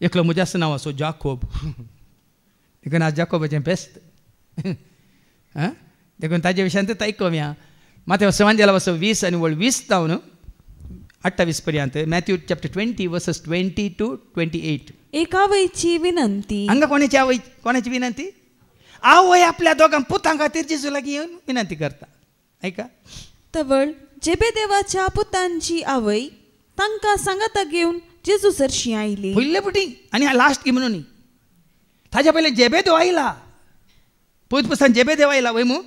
एकलो म्हजें नांव आसो जाकोब. देखून आज जाकोबाचें बेस्ट देखून ताजे विशयांत आयकूया. माथ्या संवांजेला वचो 20 आनी 20 जावन 28 पर्यंत. Matthew chapter 20 versus 20 to 28. एक आवयची विनंती. हांगा कोणाची विनंती. आवय आपल्या दोगां पुतां खातीर जेजू लागीं येवन विनंती करता. ऐका. तवळ जेबेदेवाच्या पुतांची आवय तांकां सांगाता घेवन जेजू सरशी आयली. पयले पुटी आनी लास्ट की म्हणून ताज्या पयलें जेबेदेव आयला. पयत पुस्तान जेबेदेव आयला वय मू.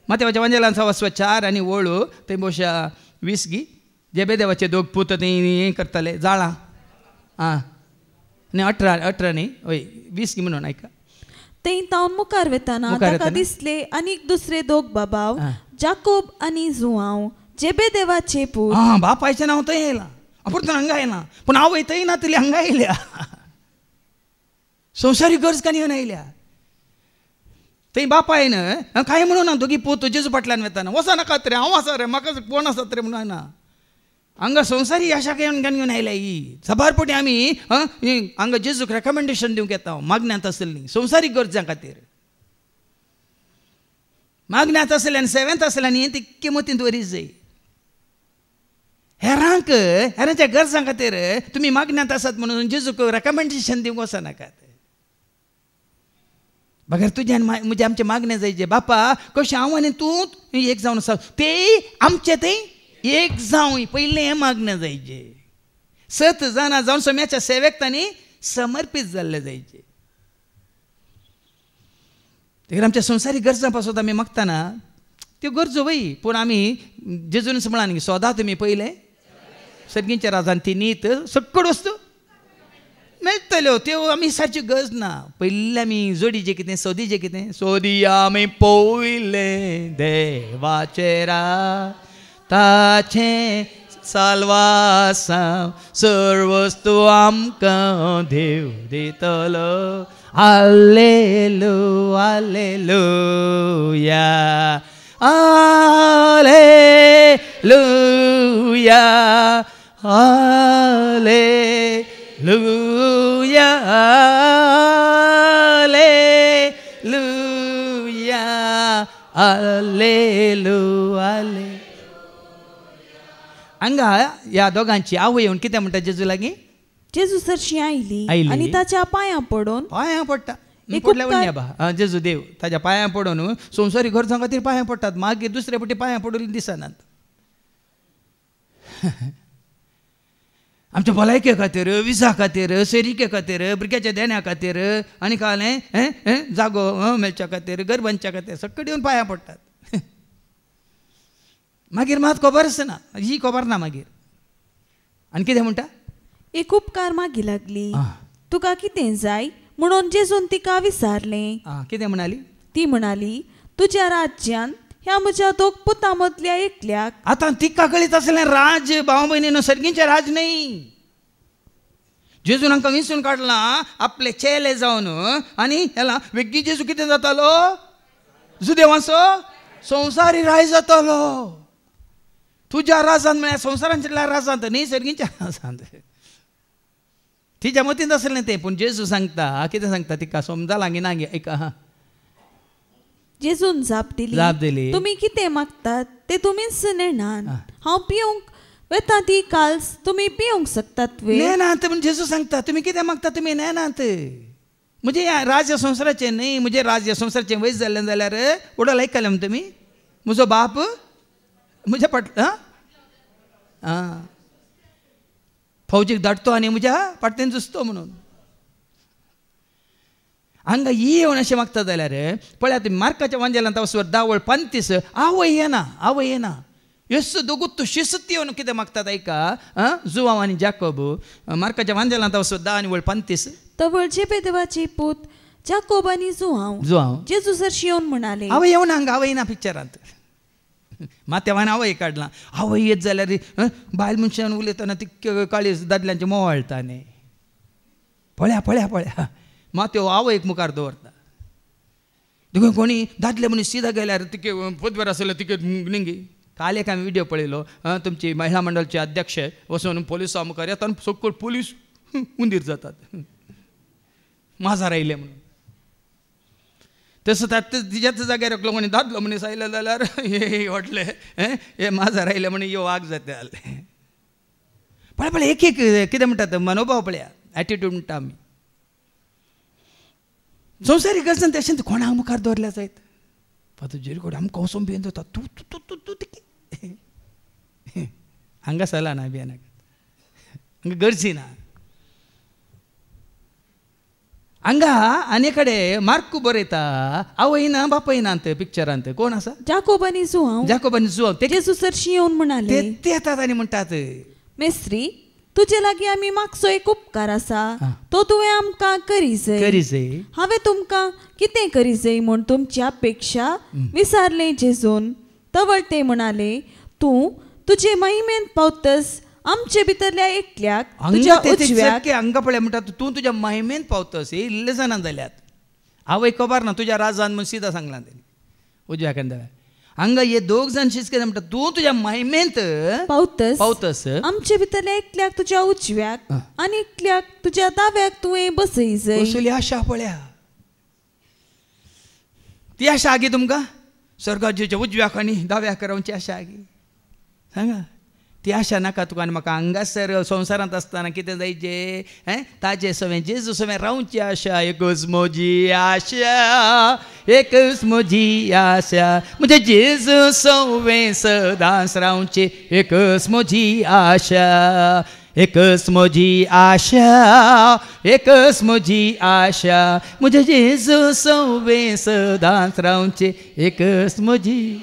माथ्या वंजलान 4 आनी वळू थंय बोशा 20 गी. जेबेदेवाचे दोग पूत थंय हें करताले जाळां न्ही 18 न्ही हय 20 गी म्हणून. ऐका. थंय तावन मुखार वेताना ताका दिसले आनीक दुसरे दोग बाबाव जाकोब आनी जुआंव जेबेदेवाचे पूत. बापायचें नांव थंय येयलां. पूण हांगा येना. पूण आवय थंय ना तरी हांगा येयल्या. संवसारी गरज कान येवन आयल्या. थंय बापायन काय म्हणून ना दोगी पूत जेजू फाटल्यान वेताना वचनाका रे हांव आसा रे म्हाका कोण आसात रे म्हणून ना. हांगा संवसारी आशा घेवन आयल्या. ही सबारपटी आमी हांगा जेजूक रेकमेंडेशन दिवंक येता मागण्यांत आसली संवसारी गरजां खातीर. मागण्यांत आसले आनी 7th आसले आनी ती किंमतीन दवरीत जाय. हेरांच्या गरजां खातीर तुमी मागण्यांत आसात म्हणून जेजूक रेकमेंडेशन दिवंक वचनाकात. बगर तुज्यान म्हणजे आमचे मागणे जायचे. बापा कशें हांव आनी तूं एक जावन आसा ते आमचे थंय एक जावं पयलें हें मागणें जायचें. 7 जाणां जावन सोम्याच्या सेवेक तांणी समर्पीत जाल्ले जायचे. देखून आमच्या संवसारी गरजां पासून आमी मागतना त्यो गरजो वय. पूण आमी जेजून म्हणान सोदा तुमी पयले सर्गींच्या राजान ती नीत सकड वस्तू मेळटल्यो त्यो आमी सारची गरज ना. पयलीं आमी जोडीचें कितें सोदीचें कितें सोदिया आमी पयलें देवाचे ताचें साल्वासांव सर्व वस्तू आमकां देव दितलो. Hallelujah hallelujah hallelujah hallelujah hallelujah hallelujah. हांगा ह्या दोगांची आवय येवन कितें म्हणटा जेजू लागीं. जेजू सरशी आयली आनी ताच्या पांयां पडून पडटा. पडल्या जेजू देव ताच्या पांयां पडून संवसारी गरजां खातीर पांयां पडटात. मागीर दुसरे फावटी पांयां पडून दिसनात. आमच्या भलायके खातीर विजा खातीर सेरिके खातीर भुरग्याच्या देण्या खातीर आनी कालें जागो मेळच्या खातीर गरबांच्या खातीर सकट येवन पांयां पडटात. मागीर मात खबर आसना ही खबर ना. मागीर आनी कितें म्हणटा एक उपकार मागी लागली तुका कितें जाय म्हणून जेजून तिका विचारलें. कितें म्हणाली. ती म्हणाली तुज्या राज्यान ह्या म्हज्या दोग पुतां मदल्या एकल्याक. आतां तिका कळीत आसलें राज भाव भयणीन सर्गींचें राज न्ही. जेजून हांकां विंचून काडलां आपले चेले जावन आनी हेला वेग्गी जेजू कितें जातालो जुदेवाचो संवसारी राय जातालो. तुझ्या राजांत म्हळ्यार संवसारांतल्या राजांत न्ही सर्गींच्या राजांत. तिच्या मतींत असेल न्ही तें, पूण जेजू सांगता कितें सांगता तिका समजालां गी ना गे ऐका हा. जेजून जाप दिली तुम्ही कितें मागतात ते तुमीच नेणात. हांव पिवंक वेता ती काल्स तुम्ही पिवंक शकतात. नेनात म्हण जेजू सांगता तुम्ही कितें मागता तुमी नेनात. म्हणजे राज्य संवसाराचें न्ही, म्हणजे राज्य संवसाराचें वयस जाल्लें जाल्यार उडोल आयकलें म्हण तुमी. म्हजो बाप म्हज्या फौजीक धाडटो आनी म्हज्या पाटलेन झुजतो म्हणून. हांगा येवन अशें मागता जाल्यार पळयात तुमी मार्काच्या वांजेलांत वचवर 10:35 आवय येना येसू दोगूच शिस्त येवन कितें मागतात ऐका. जुवांव आनी जाकोब मार्काच्या वांजेलांत वचवर 10:35 तवळ जेबेदेवाची पूत जाकोब आनी जुवांव जेजू सरशी येवन म्हणाले. आवय येवन हांगा आवय ना पिक्चरांत माथ्यावान आवय काडलां. आवय येत जाल्यार बायल मनशान उलयतना ती काळी दादल्यांचे मोवाळटा न्ही. पळया माथ्यो आवयक मुखार दवरता. देखून कोणी दादले मनीस सीधा गेल्यार तिके पदवेर आसले तिके निंगी. काल एक हांवें व्हिडिओ पळयलो. तुमची महिला मंडळाचे अध्यक्ष वचून पोलिसा मुखार येता आनी सकयल पोलीस हुंदीर जातात माजार आयले म्हणून. तसं तिच्याच जाग्यार कोणी दादलो मनीस आयलो जाल्यार हे वाटले हे माजार आयले म्हणून यो वाग जाता जाले. पळय एक कितें म्हणटात मनोभाव पळया एटिट्यूड म्हणटा आमी. संवसारीक गरजन तशें कोणाक मुखार दवरल्या जायत. तुजेर कोण आमकां वचून भियेन जाता तूं तूं तूं तूं तूं हांगा चला ना भियेनाक हांगा गरजी ना. हांगा आनी कडेन मार्कू बरयता आवय ना बापय ना पिक्चरांत कोण आसा जाकोब आनी जुवांव ते जेजू सरशी येवन म्हणाले. ते येतात आनी म्हणटात मेस्त्री तुजे लागीं आमी मागचो एक उपकार आसा तो तुवें आमकां करी जाय. हांवें तुमकां कितें करी जाय म्हूण तुमची अपेक्षा विचारलें जेजून. तवळ ते म्हणाले तूं तुजे महिमेंत पावतस आमचे भितरल्या एकल्याक तुज्या उजव्याक हांगा पळय म्हणटात तूं तुज्या महिमेंत पावतस. हे इल्ले जाणां जाल्यात आवय खबर ना तुज्या राजान म्हूण सिधा सांगलां तेणी उजव्याक आनी हांगा हे दोग जाण शिस्के म्हणटा तूं तुज्या महिमेंत पावतस आमचे भितरल्या एकल्याक तुज्या उजव्याक आनी एकल्याक तुज्या दाव्याक तुवें बसय जाय. असली आशा पळया. ती आशा आगी तुमकां स्वर्गाच्या उजव्याक आनी दाव्याक रावची आशा आगी सांगा. ती आशा नाका तुका आनी म्हाका हांगासर संवसारांत आसतना कितें जायचें ताजे सवें जेजू सवें रावची आशा. एकच म्हजी आशा एकच म्हजी आशा म्हणजे जेजू सवें सदांच रावचें. एकच म्हजी आशा एकच म्हजी आशा एकच म्हजी आशा म्हणजे जेजू सवें सदांच रावचें. एकच म्हजी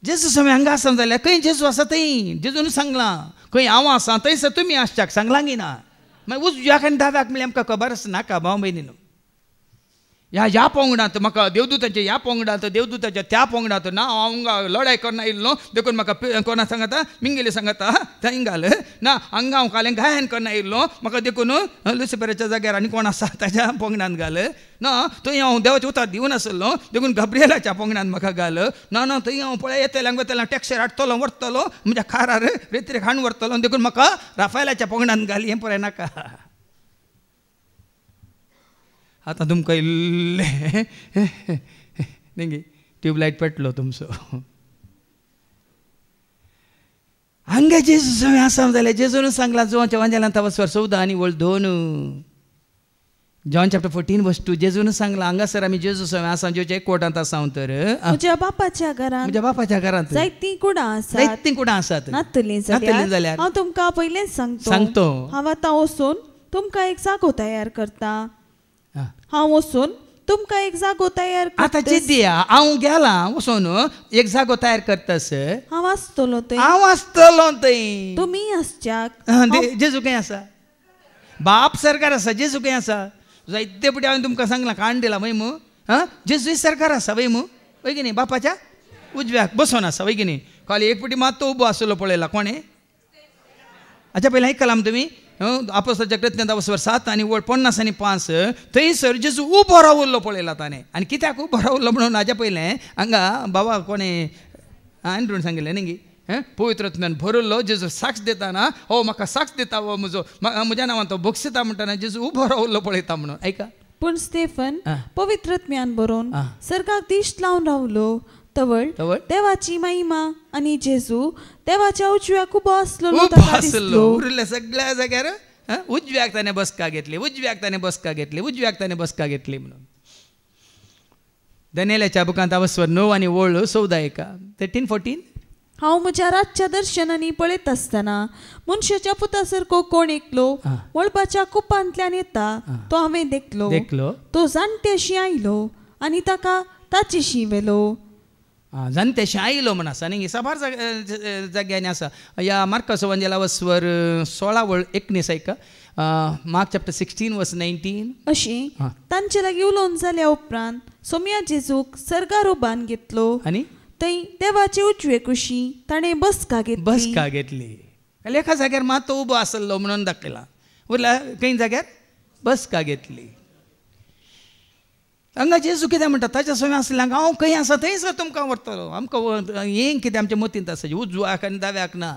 जेजू समें हांगा आसा जाल्यार खंय जेजू आसा थंय जेजून सांगलां. खंय हांव आसा थंयसर तुमी आसच्याक सांगलां गी ना. मागीर उजव्याक आनी दाव्याक म्हणल्यार आमकां खबर आसा नाका भाव भयणीनो. ह्या पोंगडांत म्हाका देवदूताच्या ह्या पोंगडांत देवदूताच्या त्या पोंगडांत ना हांगा लढाई करना येयलो देखून म्हाका कोणा सांगता मिंगेले सांगता थंय घाल ना हांगा हांव कालें गायन करना येयलो म्हाका देखून लुसिफराच्या जाग्यार आनी कोण आसा ताच्या पोंगडांत घाल ना थंय हांव देवाचे उतार दिवन आसलो देखून गब्रियलाच्या पोंगडांत म्हाका घाल ना थंय हांव पळय येतलें वतलें टॅक्सीर हाडटलो व्हरतलो म्हज्या कारार रेत्रेक हाडून व्हरतलो देखून म्हाका राफायलाच्या पोंगडांत घाल हें पळय नाका. आतां तुमकां इल्लें न्ही ट्यूबलायट पेटलो तुमचो. हांगा जेजू सवें आसा जाल्यार जेजून सांगलां जोवांच्या वांजेलांत वचवर 14 आनी वळ 2 जॉन चॅप्टर 14:2 जेजून सांगलां हांगासर आमी जेजू सवें आसा जेवच्या एकवटांत आसा तर म्हज्या बापाच्या घरांत जायतीं कुडां आसात नातलीं जाल्यार हांव तुमकां पयलेंच सांगतो हांव आतां वचून तुमकां एक जागो तयार करता. हांव वचून तुमकां एक जागो तयार करता. आतां चिद्या हांव गेलां वचून एक जागो तयार करतास. हांव आसतलो थंय तुमी आसच्याक. जेजू खंय आसा बाप सरकार आसा जेजू खंय आसा जायते पटी हांवें तुमकां सांगलां काण दिला वय मू जेजू सरकार आसा वय मू वय की न्ही बापाच्या उजव्याक बसून आसा वय की न्ही. खाली एक पटी मात तो उबो आसलो पळयला कोणें हाच्या पयलीं आयकलां तुमी आपोस्तलाच्या कृत्यांत 7 आनी वळ 50 आनी 5 थंयसर जेजू उबो रावल्लो पळयला ताणें. आनी कित्याक उबो रावल्लो म्हणून हाच्या पयलें हांगा बाबा कोणें एंड्रून सांगिल्लें न्ही पवित्रात्म्यान भरलो जेजू साक्ष दिता हो म्हाका साक्ष दिता हो म्हज्या नांवान तो बक्षिता म्हणटाना जेजू उबो रावल्लो पळयता म्हणून ऐका. पूण स्टेफन पवित्रात्म्यान बरोवन सर्गाक दिश्ट लावन रावलो तवळ देवाची महिमा आणि जेजू देवाच्या उजव्याक उबो आसलो. उरल्या सगळ्या जाग्यार उजव्याक ताणें बसका घेतली, उजव्याक ताणें बसका घेतली, उजव्याक ताणें बसका घेतली म्हणून. दानियेलाच्या बुकांत अवस्वर 9 आणि 14 ऐका 13-14. हांव म्हज्या रातच्या दर्शनांनी पळयत आसतना मनशाच्या पुता सारको कोण एकलो वळपाच्या कुपांतल्यान येता तो हांवें देखलो. तो जाणटेशी आयलो आनी ताका ताचेशी वेलो. जाणटेशी आयलो म्हण आसा न्ही, साबार जाग्यांनी आसा. या मार्काचो वंजेला अवस्वर 16:19 ऐका. Mark chapter 16:19. अशी तांचे लागीं उलोवन जाल्या उपरांत सोम्या जेजूक सर्गार उबान घेतलो आनी थंय देवाचे उजवे कुशी ताणें बसका घेतली. एका जाग्यार मात तो उबो आसलो म्हणून दाखयला, उरल्या खंय जाग्यार बसका घेतली. हांगा जेजू कितें म्हणटा ताच्या सोम्या आसल्यांक हांव खंय आसा थंयच तुमकां व्हरतलो. आमकां हें कितें आमच्या मतींत आसा उजव्याक आनी दाव्याक ना.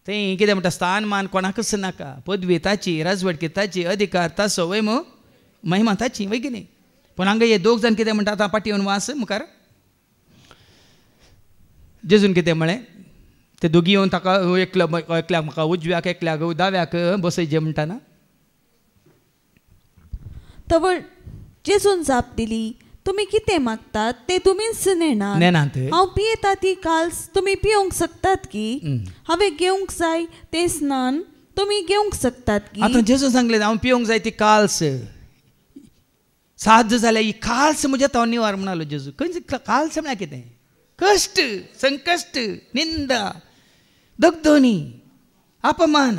थंय कितें म्हणटा स्थानमान कोणाकच नाका, पदवी ताची, राजवटकी ताची, अधिकार ताचो वय महिमा ताची वय की न्ही. पूण हांगा हे 2 जाण कितें म्हणटा आतां पाटी येवन वास मुखार. जेजून कितें म्हळें ते दोगी येवन ताका एकल्याक म्हाका उजव्याक एकल्याक दाव्याक बसयचे म्हणटाना. तवळ जेजून जाप दिली, तुमी कितें मागतात ते तुमीच नेणात. हांव पियेता ती काल्स तुमी पिवंक शकतात की, हांवें घेवंक जाय ते स्नान तुमी घेवंक शकतात की. आतां जेजू सांगलें हांव पिवंक जाय ती काल्स साध्य जाल्यार ही काल्स म्हज्या तो निवार म्हणालो जेजू. खंय काल्स म्हळ्यार कितें? कश्ट, संकश्ट, निंदा, दगदोनी, अपमान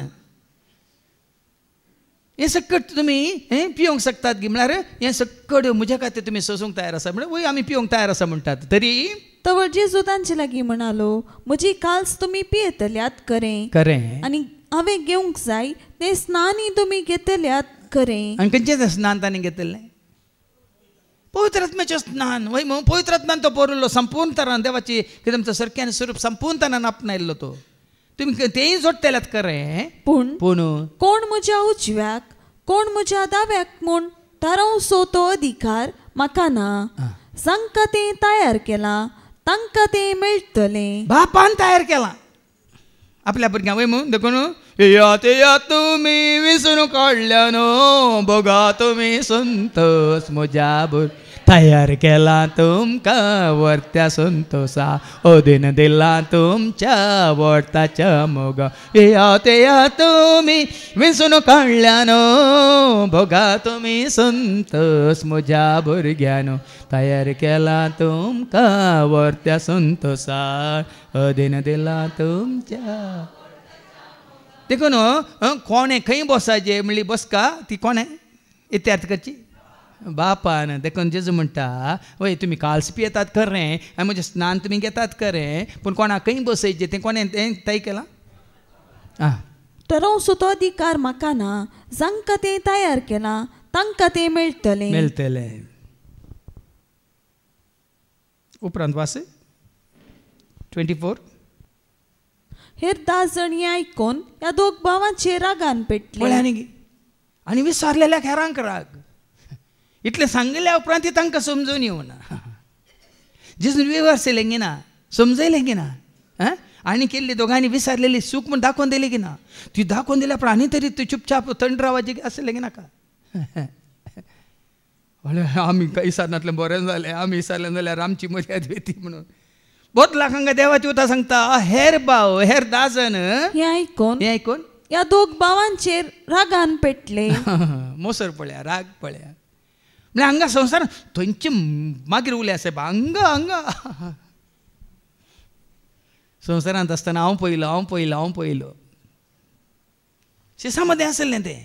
हे सकट तुमी पिवंक शकतात की. म्हळ्यार हें सकट म्हज्या खातीर तुमी सोसूंक तयार आसा म्हळ्यार वय आमी पिवंक तयार आसा म्हणटात. तरी तवळ जेजू तांचे लागीं म्हणालो, म्हजी काल्स तुमी पियेतल्यात खरें आनी हांवें घेवंक जाय तें स्नानय तुमी घेतल्यात खरें. आनी खंयचें स्नान ताणें घेतलें? पवित्र आत्म्याचें स्नान. वय पवित्र आत्म्यान तो भरलो संपूर्ण तरान देवाची कितें म्हणटा सरक्यान स्वरूप संपूर्ण तरान आपणायल्लो तो. तुमी तेंय जोडटल्यात खरें पूण कोण म्हज्या उजव्याक कोण म्हज्या दाव्याक म्हूण थारावचो तो अधिकार म्हाका ना. जांकां तें तयार केलां तांकां तें मेळटलें. बापान तयार केलां आपल्या भुरग्यांक. वय देखून या तुमी विसरून काडल्या न्हू, बघा तुमी संतोष म्हज्या तयार केला तुमकां वर्त्या संतोषा, ओदीन दिला तुमच्या वर्ताच्या मोगा. या तुमी विसरून काडल्या न्हू, बघा तुमी संतोष म्हज्या भुरग्यानो, तयार केला तुमकां वर्त्या संतोषा, ओदीन दिला तुमच्या. देखून कोणे खंय बसायचे म्हणली बसका ती कोणे इत्यार्थ करची बापान. देखून जेजू म्हणटा वय तुमी काल्स पियेतात खरें आनी म्हजें स्नान तुमी घेतात खरें, पूण कोणाक खंय बसयचें तें कोणें तय केलां? थारावचो तो अधिकार म्हाका ना. जांकां तें तयार केलां तांकां तें मेळटलें. उपरांत वास 24. हेर 10 जण हें आयकून ह्या 2 भावांचेर रागान पेटले आनी विसरलेल्या हेरांक राग. इतलें सांगल्या उपरांत ती तांकां समजून येवना. जेजून विवरसलें गी ना, समजयलें गी ना. आनी केल्ली दोगांनी विसरलेली सूख म्हण दाखोवन दिली की ना, ती दाखोवन दिल्या उपरांत आनी तरी ती चुपचाप थंड रावपाचें आसलें गी नाका. आमी इसरनातलें बरें जालें, आमी इसरलें जाल्यार आमची मर्यादा वेती म्हणून. बहुत लाखांक देवाची उतां सांगता हेर भाव हेर 10 जण हें आयकून ह्या 2 भावांचेर रागान पेटले. मोसर पळया, राग पळया. म्हणजे हांगा संवसार थंयचे मागीर उलय आसा हांगा संवसारांत आसतना हांव पयलो शिसा मध्ये आसलें तें.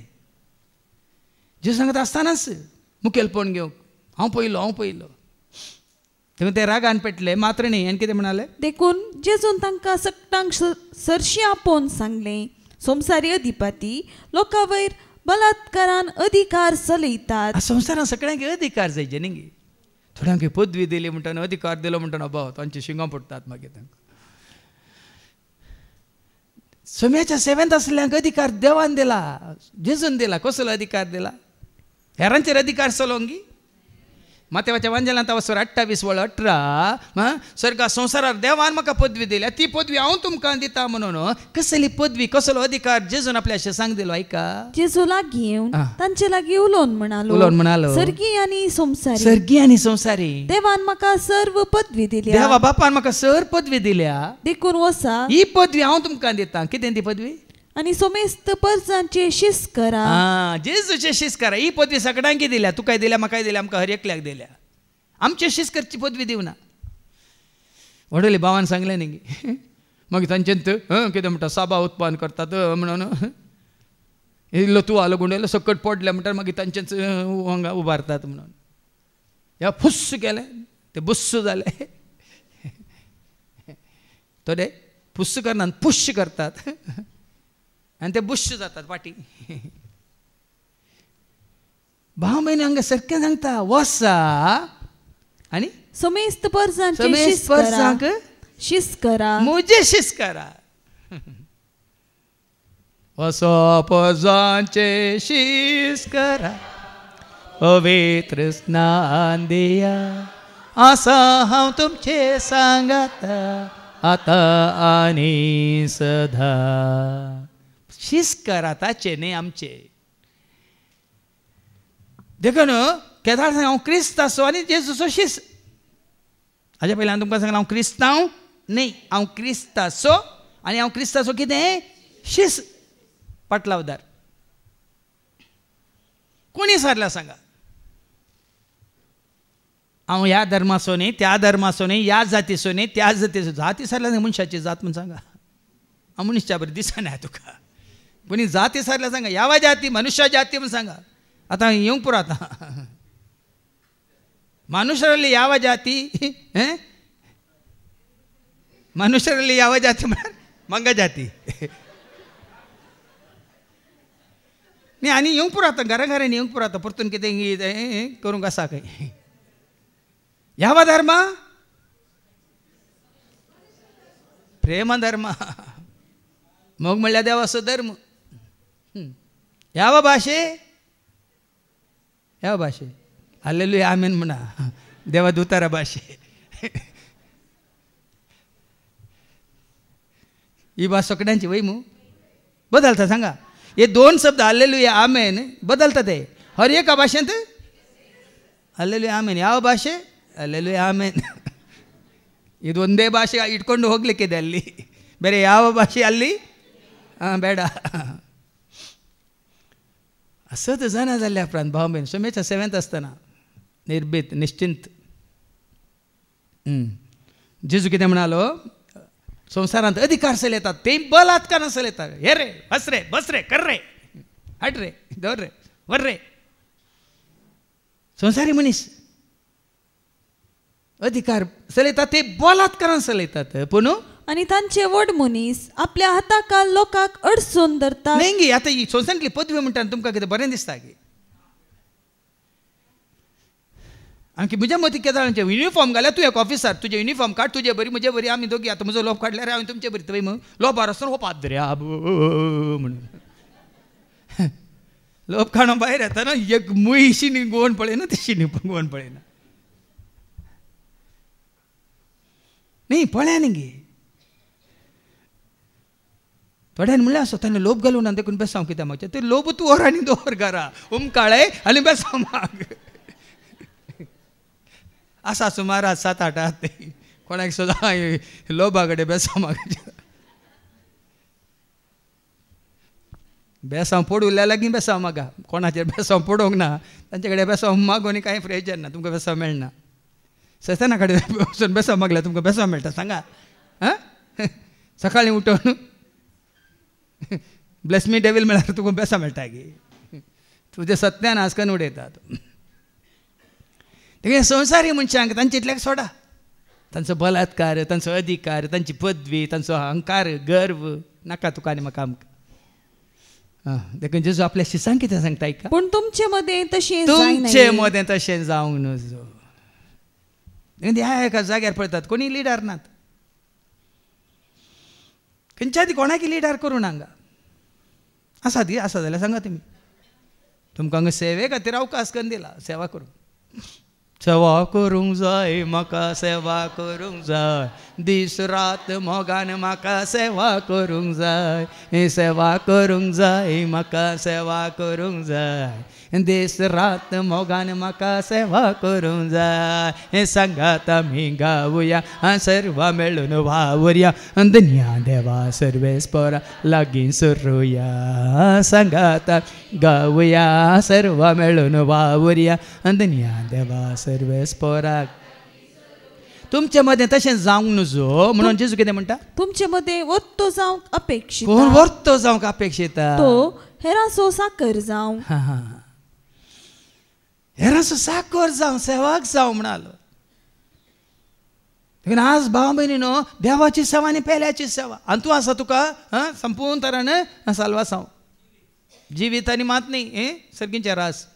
जे सांगता आसतनाच मुखेलपण घेवंक हांव पयलो. तेव्हा ते रागान पेटले मात्र न्ही. आनी कितें म्हणाले? देखून जेजून तांकां सकटांक सरशी आपोवन सांगलें, संवसारी अधिपती लोकां वयर बलात्कारान अधिकार चलयतात. संवसारांत सगळ्यांक अधिकार जायचे न्ही. थोड्यांक पदवी दिली म्हणटाना अधिकार दिलो म्हणटाना बाव तांचे शिंगां पडटात मागीर तांकां. सोम्याच्या सेवेंत असल्यांक अधिकार देवान दिला, जेजून दिला. कसलो अधिकार दिला? हेरांचेर अधिकार चलोवंगी. मातेवाच्या वांजेलांत वचोर 28:18 स्वर्गा संवसारार देवान म्हाका पदवी दिल्या, ती पदवी हांव तुमकां दिता म्हणून. कसली पदवी, कसलो अधिकार जेजून आपल्या सांग दिलो. ऐका, जेजू लागीं येवन तांचे लागीं उलोवन म्हणालो, सर्गी आनी संवसारी देवान म्हाका सर्व पदवी दिल्या. देवा बापान म्हाका सर पदवी दिल्या, देखून वसा ही पदवी हांव तुमकां दिता. कितें ती पदवी? आणि सोमेस्त परजांचे शिस करा. जेजूचे शिस करा. ही पदवी सगळ्यांक दिल्या. तुकाय दिल्या, म्हाकाय दिल्या, आमकां हर एकल्याक दिल्या. आमचे शिस करची पदवी दिवना. वडोली भावान सांगलें न्ही, मग तांच्यांत कितें म्हणटा साबा उत्पन्न करतात म्हणून इल्लो तूं आलो गुंडयलो सकट पडल्या म्हणटा मागीर तांचेच हांगा उबारतात म्हणून. ह्या फुस्स केलें ते बुस्स जाले. थोडे फुस्स करना पुश्श करतात आणि ते बुश्श जातात फाटी. भाव बहिणी हांगा सारकें सांगता, वसा आनी सोमेस्त परजांक शिस करा, मुझे शिस करा. वसो परजांचे शिस करा, पवित्र स्नान दिया, असा हांव तुमचे सांगता आता आनी सदा. शिस करा ताचे न्ही आमचे. देखून केदार सांग हांव क्रिस्त आसो आनी जेजूचो शिस. हाज्या पयलीं हांवें तुमकां सांगलां हांव क्रिस्तांव न्ही, हांव क्रिस्त आसो आनी हांव क्रिस्ताचो कितें शिस. पाटलावदार कोणी सारला सांगा. हांव ह्या धर्माचो न्ही, त्या धर्माचो न्ही, ह्या जातीचो न्ही, त्या जातीचो. जाती सारल्या न्ही, मनशाची जात म्हूण सांगा. हांव मनशा बरें दिसना तुका. कोणी जाती सारल्या सांगा. ह्या जाती मनुष्य जाती म्हूण सांगा. आतां येवंक पुरो आतां मनुष्यರಲ್ಲಿ ಯಾವ ಜಾತಿ, मनुष्यರಲ್ಲಿ ಯಾವ ಜಾತಿ म्हळ्यार मंग जाती न्ही. आनी येवंक पुरो आतां घराघरांनी येवंक पुरो आतां. परतून कितें करूंक आसा खंय. ह्या धर्म प्रेम धर्म, मग म्हणल्यार देवाचो धर्म. ह्या भाशे हालेलुया आमेन म्हणा. देवा दुतारा भाशे ही भास सगळ्यांची वय मू बदलता सांगा. हे दोन शब्द हालेलुया आमेन बदलता ते हर एका भाशेंत. हालेलुया आमेन ಯಾವ ಭಾಷೆ हालेलुया आमेन. ಇದು ಒಂದೇ ಭಾಷೆ ಇಟ್ಕೊಂಡು ಹೋಗ್ಲಿಕ್ಕಿದೆ ಅಲ್ಲಿ. ಬೇರೆ ಯಾವ ಭಾಷೆ ಅಲ್ಲಿ ಬೇಡ. असंच जाणा जाल्ल्या उपरांत भाव बहीण सोमेच्या सेवेंत आसतना निर्भीत निश्चिंत. जेजू कितें म्हणालो, संवसारांत अधिकार चलयतात ते बलात्कारान चलयतात. हे रे बस रे कर रे हाड रे दवर रे वर रे. संवसारी मनीस अधिकार चलयतात ते बलात्कारान चलयतात. पूण आणि तांचे व्हड मनीस आपल्या हाताकाल लोकांक अडसून धरतात. न्ही आतां ही संवसारांतली पदवी म्हणटा तुमकां कितें बरें दिसता की? आमची म्हज्या मती केदारांचे युनिफॉर्म घाल्या. तूं एक ऑफिसर तुजे युनिफॉर्म काड, तुजे बरी म्हजे बरी. आमी दोगी आतां म्हजो लोप काडल्यार हांवें तुमचे बरी थंय मग लोपार आसतना हो पाद्र्या म्हणून लोप काडून भायर येता ना. एक मुय शिनी गोवन पळयना, ती शिनी गोवन पळयना. न्ही पळया न्ही गे. थोड्यान म्हणल्यार स्वताने लोभ घालून आनी देखून बेसांव कित्याक मागचे. ते लोभ तूं व्हर आनी दवर घरा उमकाळे आनी बेसांव माग. आसा सुमार 7-8 आहात कोणाक सुद्दां लोभा कडेन बेसांव मागचे. बेसांव पडू लागीं बेसांव मागा. कोणाचेर बेसांव पडोवंक ना तांचे कडेन बेसांव मागून कांय प्रयोजन ना. तुमकां बेसांव मेळना. सस्ताना कडेन वचून बेसांव मागल्यार तुमकां बेसांव मेळटा सांगा. सकाळीं उठून ब्लेस मी डेविल म्हळ्यार तुका बेसांव मेळटा गे. तुजें सत्यान आसकन उडयतात. तेगे संवसारी मनशांक तांचे इतल्याक सोडा. तांचो बलात्कार, तांचो अधिकार, तांची पदवी, तांचो अहंकार, गर्व नाका तुका आनी म्हाका आमकां. देखून जेजू आपल्या शिसांक कितें सांगता ऐका. पूण तुमचे मदें तशें तुमचे मदें तशें जावंक नजो. ह्या एका जाग्यार पळयतात कोणी लिडर नात. खंयच्या ती कोणाकी लिडार करूं नांगा आसा ती आसा जाल्यार सांगा तुमी तुमकां हांगा सेवे खातीर अवकाश करून दिला सेवा करूंक सेवा करूंक जाय म्हाका सेवा करूंक जाय दीस रात मोगान म्हाका सेवा करूंक जाय सेवा करूंक जाय म्हाका सेवा करूंक जाय दीस रात मोगान म्हाका सेवा करूंक जाय सांगात आमी गावया सर्व मेळून वावरया दुनिया देवा सर्वेस्परा लागीं सरुया सांगात गावया सर्व मेळून वावरया दुनिया देवा सर्वेस्पराक तुमचे मध्ये तशें जावंक नजो म्हणून जेजू कितें म्हणटा तुमचे मध्ये वत्तो जावंक अपेक्षित कोण वत्तो जावंक अपेक्षित तो हेरासो साकर जावं हेरासो साकर जावं सेवाक जावं म्हणालो देखून आज भाव भयणीनो देवाची सेवा आनी पेल्याची सेवा आनी तूं आसा तुका संपूर्ण तरान साल्वास हांव जिवीत आनी मात न्ही सर्गींचे रास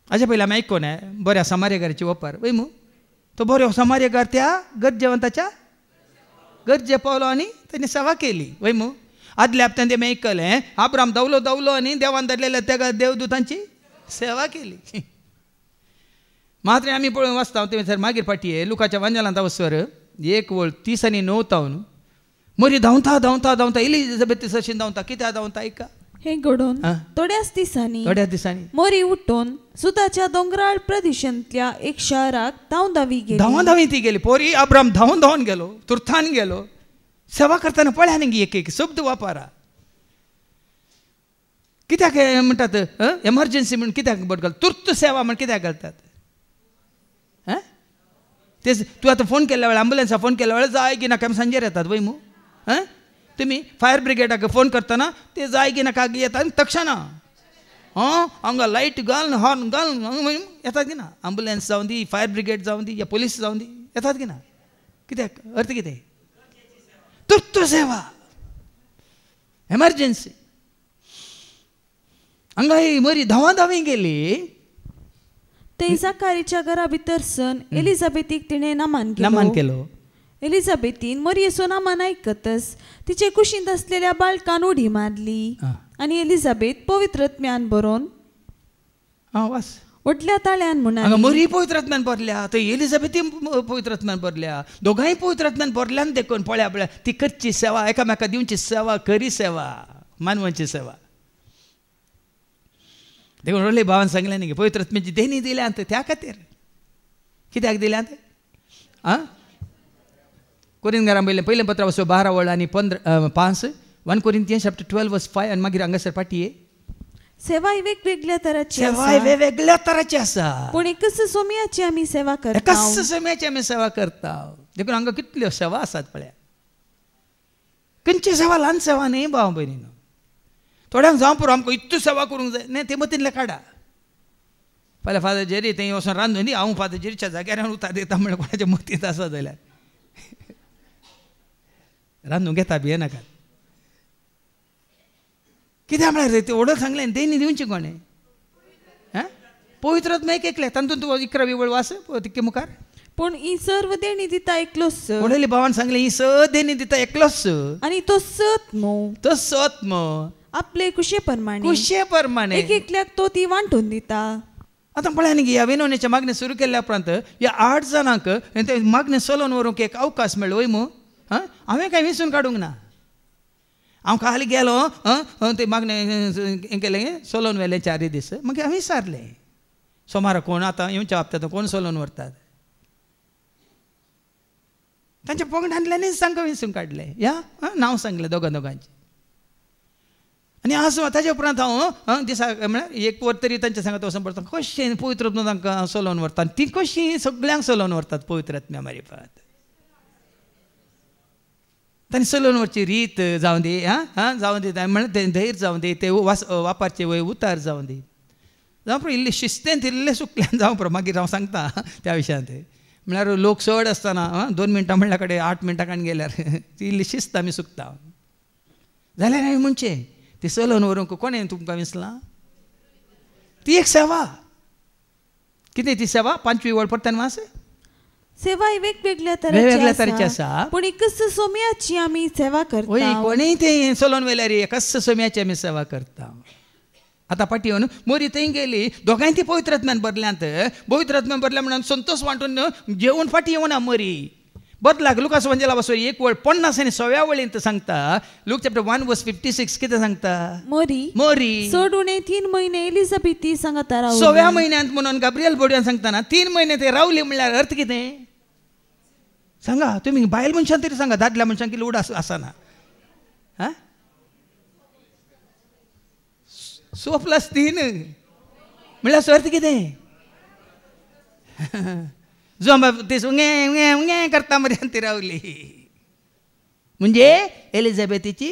हाजे पयलीं आमी आयकोन बऱ्या समार्यकाराची वपार वय मू तो बरो समार्यकार त्या गरजेवंताच्या गरजे पावलो आनी ताणें सेवा केली वय मू आदल्या हप्त्यान तें आयकलें आब्राम दवलो आनी देवान धाडलेल्या त्या देवदूतांची सेवा केली मात्र आमी पळोवन वाचता तुवें सर मागीर फाटीये लुकाच्या वांजलांत वचर 1:30 आनी 9 तावन मरी धांवता एलिझाबेथ अशी धांवता कित्याक धांवता आयका हे घडोवन थोड्याच दिसांनी मोरी उठून सुताच्या दोंगराळ प्रदेशांतल्या एक शाराक धांवी ती गेली पोरी अब्राम धांवन गेलो तुर्थान गेलो सेवा करताना पळया न्ही एक शब्द वापरा कित्याक म्हणटात एमर्जन्सी म्हणून कित्याक घालतात तुर्त सेवा म्हण कित्याक घालतात तेच तूं आतां फोन केल्ल्या वेळार ॲम्ब्युलन्सा फोन केल्ल्या वेळार जाय की नाका सांजेर येतात वय मू तुमी फायर ब्रिगेडाक फोन करतना ते जाय की नाका येतात आनी तक्षणा हांगा लायट घाल हॉर्न घाल येतात की ना ॲम्ब्युलन्स जावं दी फायर ब्रिगेड जावं दी या पुलीस जावं दी येतात की ना कित्याक अर्थ कितें तुर्त सेवा एमर्जन्सी हांगा ही मरी धांवी गेली ते जाकारीच्या घरा भितर सन एलिझाबेथीक तिणें नमन केलो एलिझाबेथीन मरियेचो नामान आयकतच तिचे कुशींत असलेल्या बाळकान उडी मारली आनी एलिझाबेथ पवित्रत्म्यान बरोवन व्हडल्या ताळ्यान म्हणाली मरी पवित्रत्म्यान भरल्या थंय एलिझाबेथी पवित्रत्म्यान भरल्या दोगांय पवित्रत्म्यान भरल्यान देखून पळया पळया ती करची सेवा एकामेका दिवची सेवा खरी सेवा मानवाची सेवा देखून रोले भावान सांगलें न्ही पवित्रत्म्याची देणी दिल्यांत त्या खातीर कित्याक दिल्यांत कोरिंथीयांक पयलें पत्र 12 आनी 5 1 Corinthians chapter 12:5 आनी मागीर हांगासर पाटये सेवा वेगवेगळ्या तराची आसा पूण एकच सोम्याची आमी सेवा करता देखून हांगा कितल्यो सेवा आसात पळया खंयची सेवा ल्हान सेवा न्ही भाव भयणीनो थोड्यांक जावं पुरो आमकां इतू सेवा करूंक जाय न्ही ते मतींतले काडा फाल्यां फादर जेरी थंय वचून रांदून दी हांव फादर जेरीच्या जाग्यार उतार दिता म्हळ्यार कोणाच्या मतींत आसा जाल्यार रांदूंक घेता बी नाका कित्याक म्हळ्यार ते ऑर्डर सांगलें देणी दिवची कोणें पवित्रत्म एक एकले तातूंत तूं 11वी वळ वास तिके मुखार पूण ही सर्व देणी दिता एकलोच व्हडली भावान सांगलें ही स देणी दिता एकलोच आनी तो सत्म आपले कुशे प्रमाणे एक एकल्याक तो ती वांटून दिता आतां पळया न्ही ह्या विनोवणेच्या मागणी सुरू केल्ल्या उपरांत ह्या 8 जाणांक ते मागणी चलोवन व्हरूंक एक अवकाश मेळ्ळो वय मू हांवें कांय विसरून काडूंक ना हांव खाली गेलो ते मागणे हें केलें चलोवन व्हेलें 4 दीस मागीर हांवें विचारलें सोमारा कोण आतां येवच्या बाबतींत कोण चलोवन व्हरतात तांच्या पंगडांतल्यानच तांकां विसरून काडलें या नांव सांगलें दोगांचें आनी आज ताच्या उपरांत हांव दिसाक म्हळ्यार 1 वर तरी तांच्या सांगात वचून पडटा कशें पवित्रत्म तांकां चलोवन व्हरता ती कशीं सगळ्यांक चलोवन व्हरतात पवित्रत्म्या मारिफत तांणी चलोवन व्हरची रीत जावं दी जावं दी म्हळ्यार तें धैर्य जावं दी ते वापारचे वय उतार जावं दी जावं पळय इल्लें शिस्तेंत इल्लें सुकल्यान जावं पळय मागीर हांव सांगता त्या विशयांत म्हळ्यार लोक चड आसतना 2 मिनटां म्हणल्या कडेन 8 मिनटां काण गेल्यार ती इल्ली शिस्त आमी सुकता जाल्यार हांवें म्हणचे ती चलोवन व्हरूंक कोणें तुमकां विसलां ती एक सेवा कितें ती सेवा 5वी वळ पडटा वास सेवा वेगवेगळ्या तरेची आसा, पण एकच सोम्याची आम्ही सेवा करता. कोणी ते सोलोन वेल्यार एकच सोम्याची आमी सेवा करता. आता पाठी येवन मोरी थंय गेली, दोगांय ती पवित्र आत्म्यान भरल्यांत. पवित्र आत्म्यान भरल्या म्हणून संतोष वांटून जेवण फाटी येवना मोरी बदलाक. लुकास वंजेला बसोर एक वळ 50 आनी 6व्या वळींत सांगता. लूक चॅप्टर 1:56 कितें सांगता? मोरी सोडून 3 महिने एलिझाबेथी सांगता रावली. 6व्या म्हयन्यांत म्हणून गाब्रिएल बोडयान सांगताना 3 महिने ते रावली म्हणल्यार अर्थ कितें सांगा तुम्ही? बायल मनशान तरी सांगा, दादल्या मनशांक कितलो उड आसना. हा 6+3 म्हणल्यार अर्थ कितें? जो ते उंगे करता मरे ती रावली म्हणजे एलिझाबेथीची.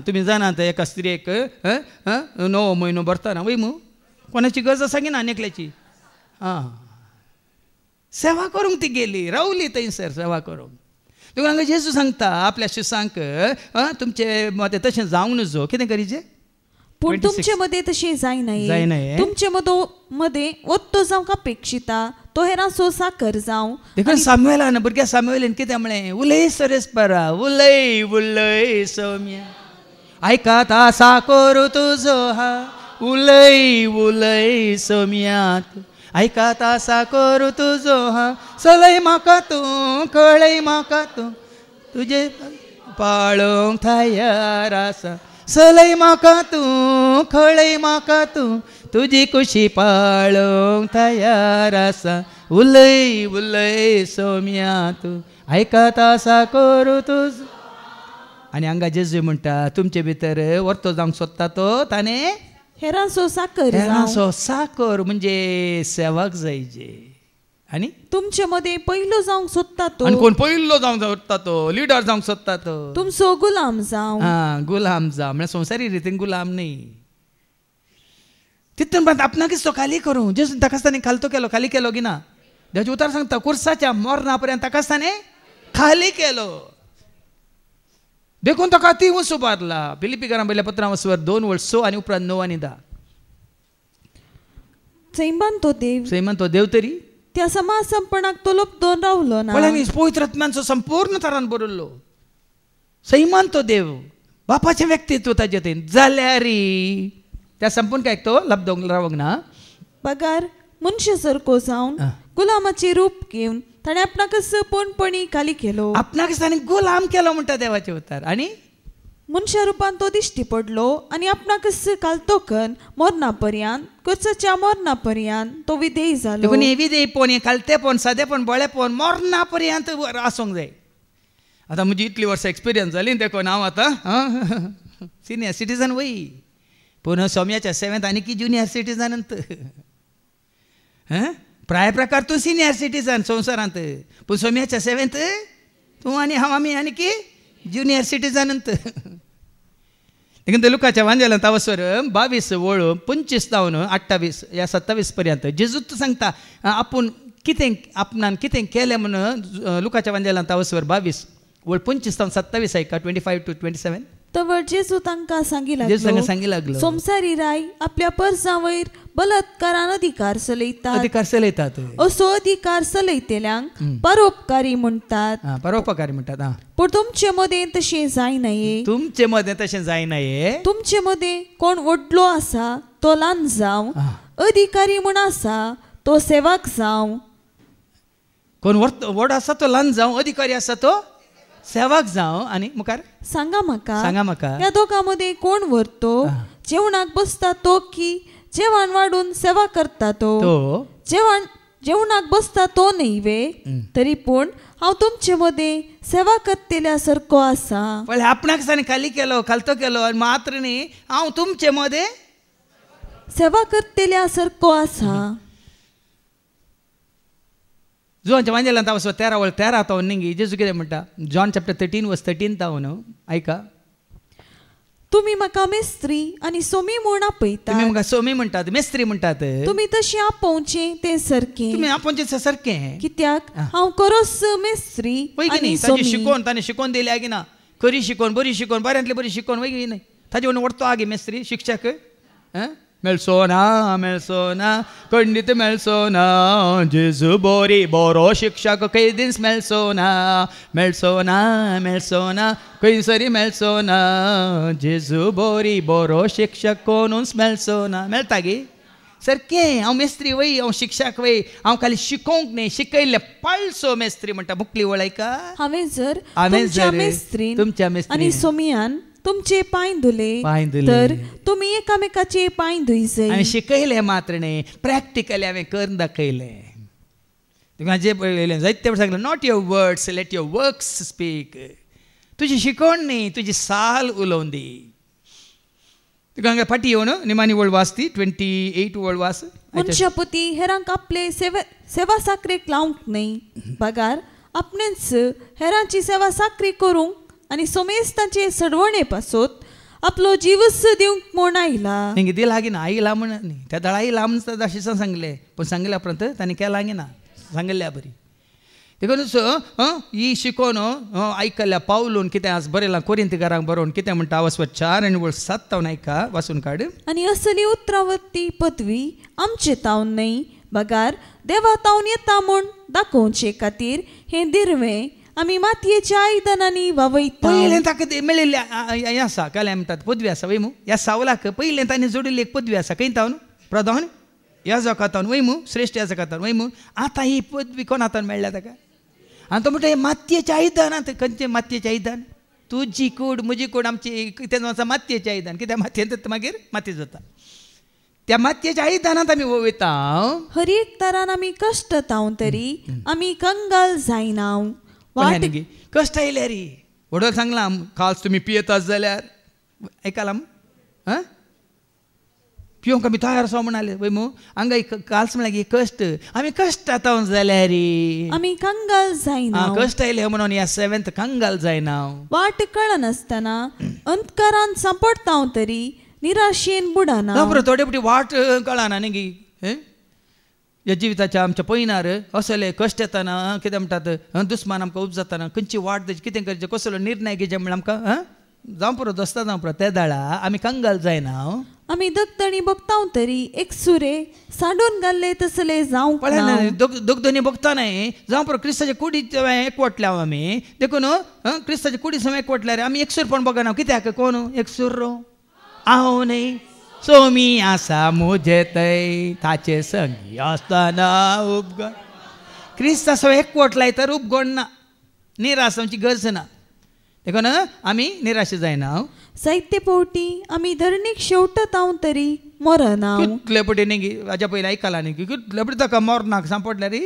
तुम्ही जाणात एका स्त्रियेक 9 म्हयनो भरतना वय मू कोणाची गरज सांगी ना नेकल्याची. सेवा करूंक ती गेली, रावली थंयसर सेवा करूंक. तुका जेजू सांगता आपल्या शिसांक तुमचे मते तशें जावंक नजो. कितें करीचे? पूण तुमचे मध्ये तशें जायनाये. तुमचे मध्ये वत्तो जावंक अपेक्षिता, तो हेरांचो साकर जावं. देखून सामुएलान भुरग्या सामुएलीन कितें म्हळें? उलय सरेस्परा, उलय उलय सौम्या, आयकात आसा करू तुजो हा. उलय उलय सौम्या, आयकात आसा करू तुजो हा. चलय म्हाका तूं, कळय म्हाका तूं, तुजे पाळोवंक तयार आसा. चलय म्हाका तूं, कळय म्हाका तूं, तुजी खुशी पाळोवंक तयार आसा. उलय उलय सौम्या तूं, आयकात आसा करू तुजो. आनी हांगा जेजू म्हणटा तुमचे भितर वर्तो जावंक सोदता तो ताणें हेरांचो साकर म्हणजे सेवाक जायचे. आनी तुमचे मध्ये पयलो जावंक सोदता तो. आनी कोण पयलो जावंक सोदता तो? लिडर जावंक सोदता तो. तुमचो गुलाम जावं. गुलाम जावं म्हणजे संवसारी रितीन गुलाम न्ही. तितून पण आपणाकच तो खाली करूं. जेजू ताकाच ताणें खालतो केलो, खाली केलो की ना? देवाचें उतर सांगता कुर्साच्या मरणा पर्यंत ताकाच ताणें खाली केलो. देखून ताका ती वस उबारला. फिलिपिकारां बरयल्या पत्रां वचवर 2:6 आनी उपरांत 9 आनी 10. सैमान तो देव तरी त्या समाज संपणाक तो लोपदोन रावलो ना. पवित्र आत्म्याचो संपूर्ण तरान बरयल्लो. सैमान तो देव बापाचें व्यक्तित्व ताचे थंय जाल्यार त्या संपूर्ण काय तो लबदोंक रावंक ना. पगार मनशा सारको जावन गुलामाचे रूप घेवन ताणें आपणाकच पोणपणी खाली केलो. आपणाकच ताणें गुलाम केलो म्हणटा देवाचे उतार. आनी मनशा रुपान तो दिश्टी पडलो आनी आपणाकच घालतो कन मरणा पर्यंत, कर्चाच्या मरणा पर्यंत तो विधेय जालो. देखून हे विधेयपण, हे खालतेपण, सादेपण, बळेपण मरणा पर्यंत आसूंक जाय. आतां म्हजी इतली वर्सां एक्सपिरियन्स जाली देखून हांव आतां सिनियर सिटीजन वय. पूण सौम्याच्या सेवेंत आनी ज्युनियर सिटीजनांत प्राय प्रकार तूं सिनियर सिटीजन संवसारांत. पूण सौम्याच्या सेवेंत तूं आनी हांव आमी आनी ज्युनियर सिटीजनांत. देखून ते लुकाच्या वांजेलांत वचोर 22 वळू 25 जावन 28 या 27 पर्यंत जेजूच सांगता आपूण कितें आपणान कितें केलें म्हणून. लुकाच्या वांजेलांत वचोर 22 वळ 25 जावन 27 ऐका 25 to 27. तवळ जेजू तांकां सांगी लागलो, संवसारी राय आपल्या पर्सा वयर बलात्कारान अधिकार चलयतात. असो अधिकार चलयतल्यांक परोपकारी म्हणटात. पूण तुमचे मदें तशें जायनाये. तुमचे मदें कोण व्हडलो आसा तो ल्हान जावं, अधिकारी म्हूण आसा तो सेवाक जावं. कोण व्हड आसा तो ल्हान जावं, अधिकारी आसा तो सेवाक जावं. आनी मुखार सांगा म्हाका ह्या दोगां मदें कोण व्हरतो? जेवणाक बसता तो की जेवण वाडून सेवा करता तो? जेवणाक बसता तो न्हय तरी पूण हांव तुमचे मदें सेवा करतल्या सारको आसा. आपणाक खाली केलो, खालतो केलो आनी मात्र न्ही हांव तुमचे मदें सेवा करतल्या सारको आसा. जोनच्या वांजेलांत वचो 13 तावन निंगी जेजू कितें म्हणटा? जॉन चॅप्टर 13:13 तावन ऐका. तुम्ही म्हाका मेस्त्री आनी सोमी म्हूण आपयतात. तुम्ही म्हाका सोमी म्हणटात, मेस्त्री म्हणटात. तुम्ही तशें आपोवचें तें सारकें. तुम्ही आपोवचें सारकें. कित्याक हांव खरोच मेस्त्री आनी सोमी. ताणें शिकोवन दिली आगी ना. खरी शिकोवन, बरी शिकोवन, बऱ्यांतली बरी शिकोवन वय न्हय. ताजे वरतो आगे मेस्त्री शिक्षक मेळसोना खंडीत मेळसोना जेजू बोरी बरो शिक्षक खंय दीस मेळसोना खंयसरी मेळसोना जेजू बोरी बरो शिक्षक कोणूच मेळसोना. मेळटा गे सारकें. हांव मेस्त्री वय, हांव शिक्षक वय, हांव खाली शिकोवंक न्ही, शिकयल्ले पळसो मेस्त्री म्हणटा. बुकली वळयका हांवें जर तुमच्या मेस्त्रीन आनी सोमियान तुमचे पांय धुले तर तुम्ही एकामेकाचे पांय धुयचे. हांवें शिकयलें मात्र न्ही, प्रॅक्टिकली हांवें करून दाखयलें. तुका जें पळयलें जायते सांगलें not your words late your works speak. तुजी शिकवण न्ही, तुजी साल उलोवन दी. तुका हांगा फाटी येवन निमाणी वळ वाच ती 28 वळ वाच. मनशापुती हेरांक आपले सेवा साकरेक लावंक न्ही, पगार आपणेच हेरांची सेवा साकरी करूंक आनी सोमेस्तांचे सडवणे पासोत आपलो जीवस दिवंक म्हूण आयला. तेंगे दिल हागिना आयला म्हण न्ही, त्या दळा आयला म्हण अशें सांगलें, पण सांगल्या उपरांत तांणी केलां हागिना, सांगल्या बरी. देखूनच ही शिकोवन आयकल्या पावलून कितें आज बरयलां कोरिंथीकारांक बरोवन कितें म्हणटा वचवा 4 आनी वळ 7 तावन आयका, वाचून काड. आनी असली उतरावती पदवी आमचे तावन न्ही, बगार देवा तावन येता म्हूण दाखोवचे खातीर हें दिर्वें आमी मातयेच्या आयदनांनी वावयता. पयलें ताका मेळिल्लें हें आसा काय म्हणटात पदवी आसा वय मू. ह्या सावलाक पयलें तांणी जोडिल्ली एक पदवी आसा खंय तावन प्रधान याजका तावन वय मू, श्रेश्ठ याजका तावन वय मू. आतां ही पदवी कोण हातान मेळ्ळ्या ताका. आनी तो म्हणटा हें मातयेचें आयदन. खंयचें मातयेचें आयदन? तुजी कूड म्हजी कूड आमची कितें आसा मातयेचें आयदन. कित्याक मातयेंत मागीर माती जाता. त्या मातयेच्या आयदनांत आमी वयता. हर एक तरान आमी कश्ट तावन तरी आमी कंगाल जायना. कश्ट आयले रे. वडोल सांगलां काल्स तुमी पियेतात जाल्यार आयकलां पिवंक आमी तयार आसा म्हणाले वय मू. हांगा काल्स म्हळ्यार कश्ट आमी कश्ट तावन जाल्यार रे आमी कंगाल जायना. कश्ट आयले म्हणून ह्या 7th कंगाल जायना. वाट कळनासतना अंतकारान सांपडता तरी निराशेन बुडाना. थोडे फावटी वाट कळना न्ही गे. ह्या जिविताच्या आमच्या पयनार असले कश्ट येताना कितें म्हणटात दुस्मान आमकां उपजाताना खंयची वाट तेजी कितें करचें कसलो निर्णय घेवचे म्हण आमकां जावं पुरो दोस्ता जावं पुरो त्या दाळा आमी कंगाल जायना. आमी दगदणी भोगता तरी एक सुरे सांडून घाल्ले तसले जावंक ना. दगदणी भोगता न्ही जावं पुरो क्रिस्ताच्या कुडीत एकवटल्या आमी देखून क्रिस्ताच्या कुडी समोर एकवटल्यार आमी एकसूरपण बघना. कित्याक कोण एकसूर हांव न्ही सोमी आसा मुझे थंय ताचे संगी आसतना उपगण. क्रिस्ता सो एकवटलाय तर उपगण ना, निराश आमची गरज ना. देखून आमी निराश जायना. साहित्य पोवटी आमी धरणीक शेवटता तरी मरना. कितले पटी न्ही हाज्या पयलीं आयकलां न्ही कितले पटी ताका मरनाक सांपडल्या रे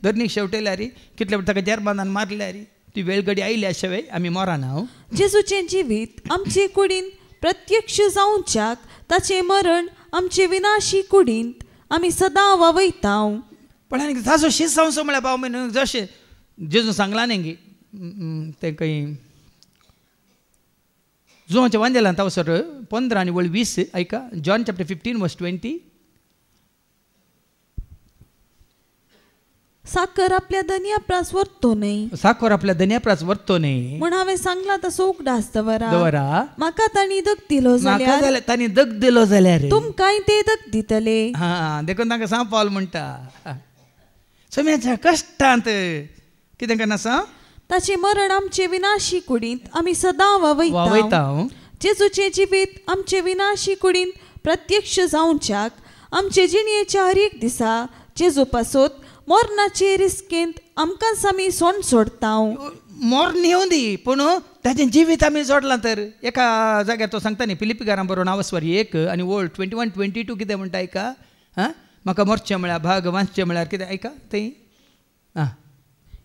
धरणीक शेवटयल्या रे कितले पटी ताका जेरबांदान मारल्या रे. ती वेळ घडी आयल्या शिवाय आमी मरना. जेजूचें जिवीत आमचे कुडीन प्रत्यक्ष जावच्याक ताचे मरण आमचे विनाशी कुडींत आमी सदां वावयता. पण ताजो शीस संवसो म्हळ्यार पाव म्हण जशें जेजू सांगलां न्ही तें खंय जुवांच्या वांदेलां तावसर 15 आनी वळ 20 आयका. जॉन चॅप्टर 15 वर्स 20. साखर आपल्या धन्याप्रास वर्तो न्ही. साखर आपल्या धन्याप्रास वर्तो न्ही म्हण हांवें सांगलां तसो उगडास दवरा. म्हाका तांणी दग दिलो जाल्यार तांणी दग दिलो जाल्यार तुमकांय ते दग दितले. देखून तांकां सांग पावल म्हणटा सोम्याच्या कश्टांत कितें करना सांग ताचे मरण आमचे विनाशी कुडींत आमी सदां वावयता. जेजूचें जिवीत आमचे विनाशी कुडींत प्रत्यक्ष जावच्याक आमचे जिणयेच्या हर एक दिसा जेजू पासोत मोरनाचे रिस्केंत आमकांच आमी सोण सोडता. मोरण येवं दी पूण ताचें जिवीत आमी जोडलां तर. एका जाग्यार तो सांगता न्ही फिलिपिकारां बरोवन नावस्वारी 1 आनी वळ 21-22 कितें म्हणटा आयका. म्हाका मरचें म्हळ्यार भाग वाचचें म्हळ्यार कितें आयका थंय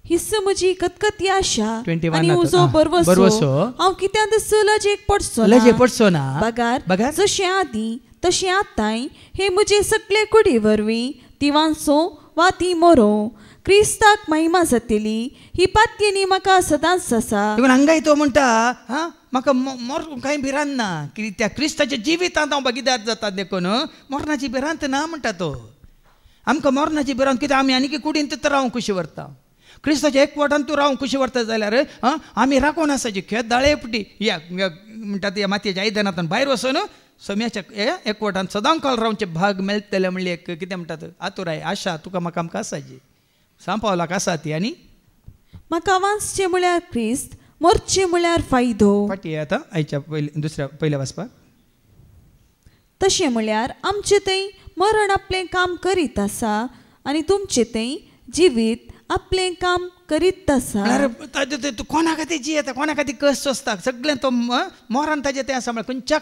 हिस्स म्हजी कतकती आशा आनी उजो बरवसो हांव कित्याक दिस लजेक पडचो ना. बगार जशें आदी तशें आतांय हे म्हजे सगळे कुडी वरवीं ती वांचो वा ती मरो क्रिस्ताक महिमा जातली ही पातयेनी म्हाका सदांच आसा. हांगाय तो म्हणटा म्हाका मोर कांय भिरांत ना की त्या क्रिस्ताच्या जिवितांत हांव भागीदार जाता. देखून मोरणाची भिरांत ना म्हणटा तो. आमकां मोरणाची भिरांत कित्याक आमी आनी कुडींत तर रावंक कशी व्हरता. क्रिस्ताच्या एकवटान तूं रावंक कशी व्हरता जाल्यार आमी राखून आसाची खेळ दाळे पुटी या म्हणटात ह्या मातयेच्या आयदनांतल्यान भायर वचून सोम्याच्या एकवटान सदां काळ रावचे भाग मेळटले म्हणली एक कितें म्हणटात आतुराय आशा तुका म्हाका आमकां आसाची सांपावलाक आसा ती. आनी म्हाका वाचचें म्हळ्यार क्रिस्त, मरचें म्हळ्यार फायदो. फाटी आतां आयच्या पयल्या वाचपाक. तशें म्हळ्यार आमचें थंय मरण आपलें काम करीत आसा आनी तुमचें थंय जिवीत आपलें काम करीत आसा. तूं कोणा खातीर जियेता, कोणा खातीर कश्ट सोंसता, सगळें तो मरण ताजें तें आसा म्हळ्यार खंयच्या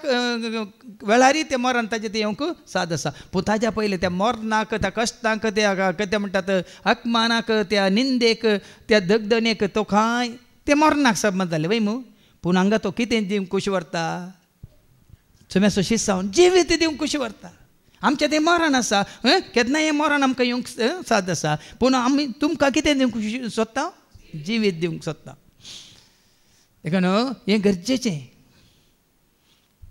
वेळारी तें मरण ताजें तें येवंक साद आसा. पूण ताज्या पयलीं त्या मरणाक, त्या कश्टांक, त्या कितें म्हणटात अपमानाक, त्या निंदेक, त्या दगदणेक तो खंय ते मरणाक संबंद जालें वय मू. पूण हांगा तो कितें दिवंक कशें व्हरता, सोम्याचो शिसावन जिवीत दिवंक कशें व्हरता. आमचें तें मरण आसा, केन्नाय हें मरण आमकां येवंक साद आसा, पूण आमी तुमकां कितें दिवंक सोदता, जिवीत दिवंक सोदता. देखून हें गरजेचें.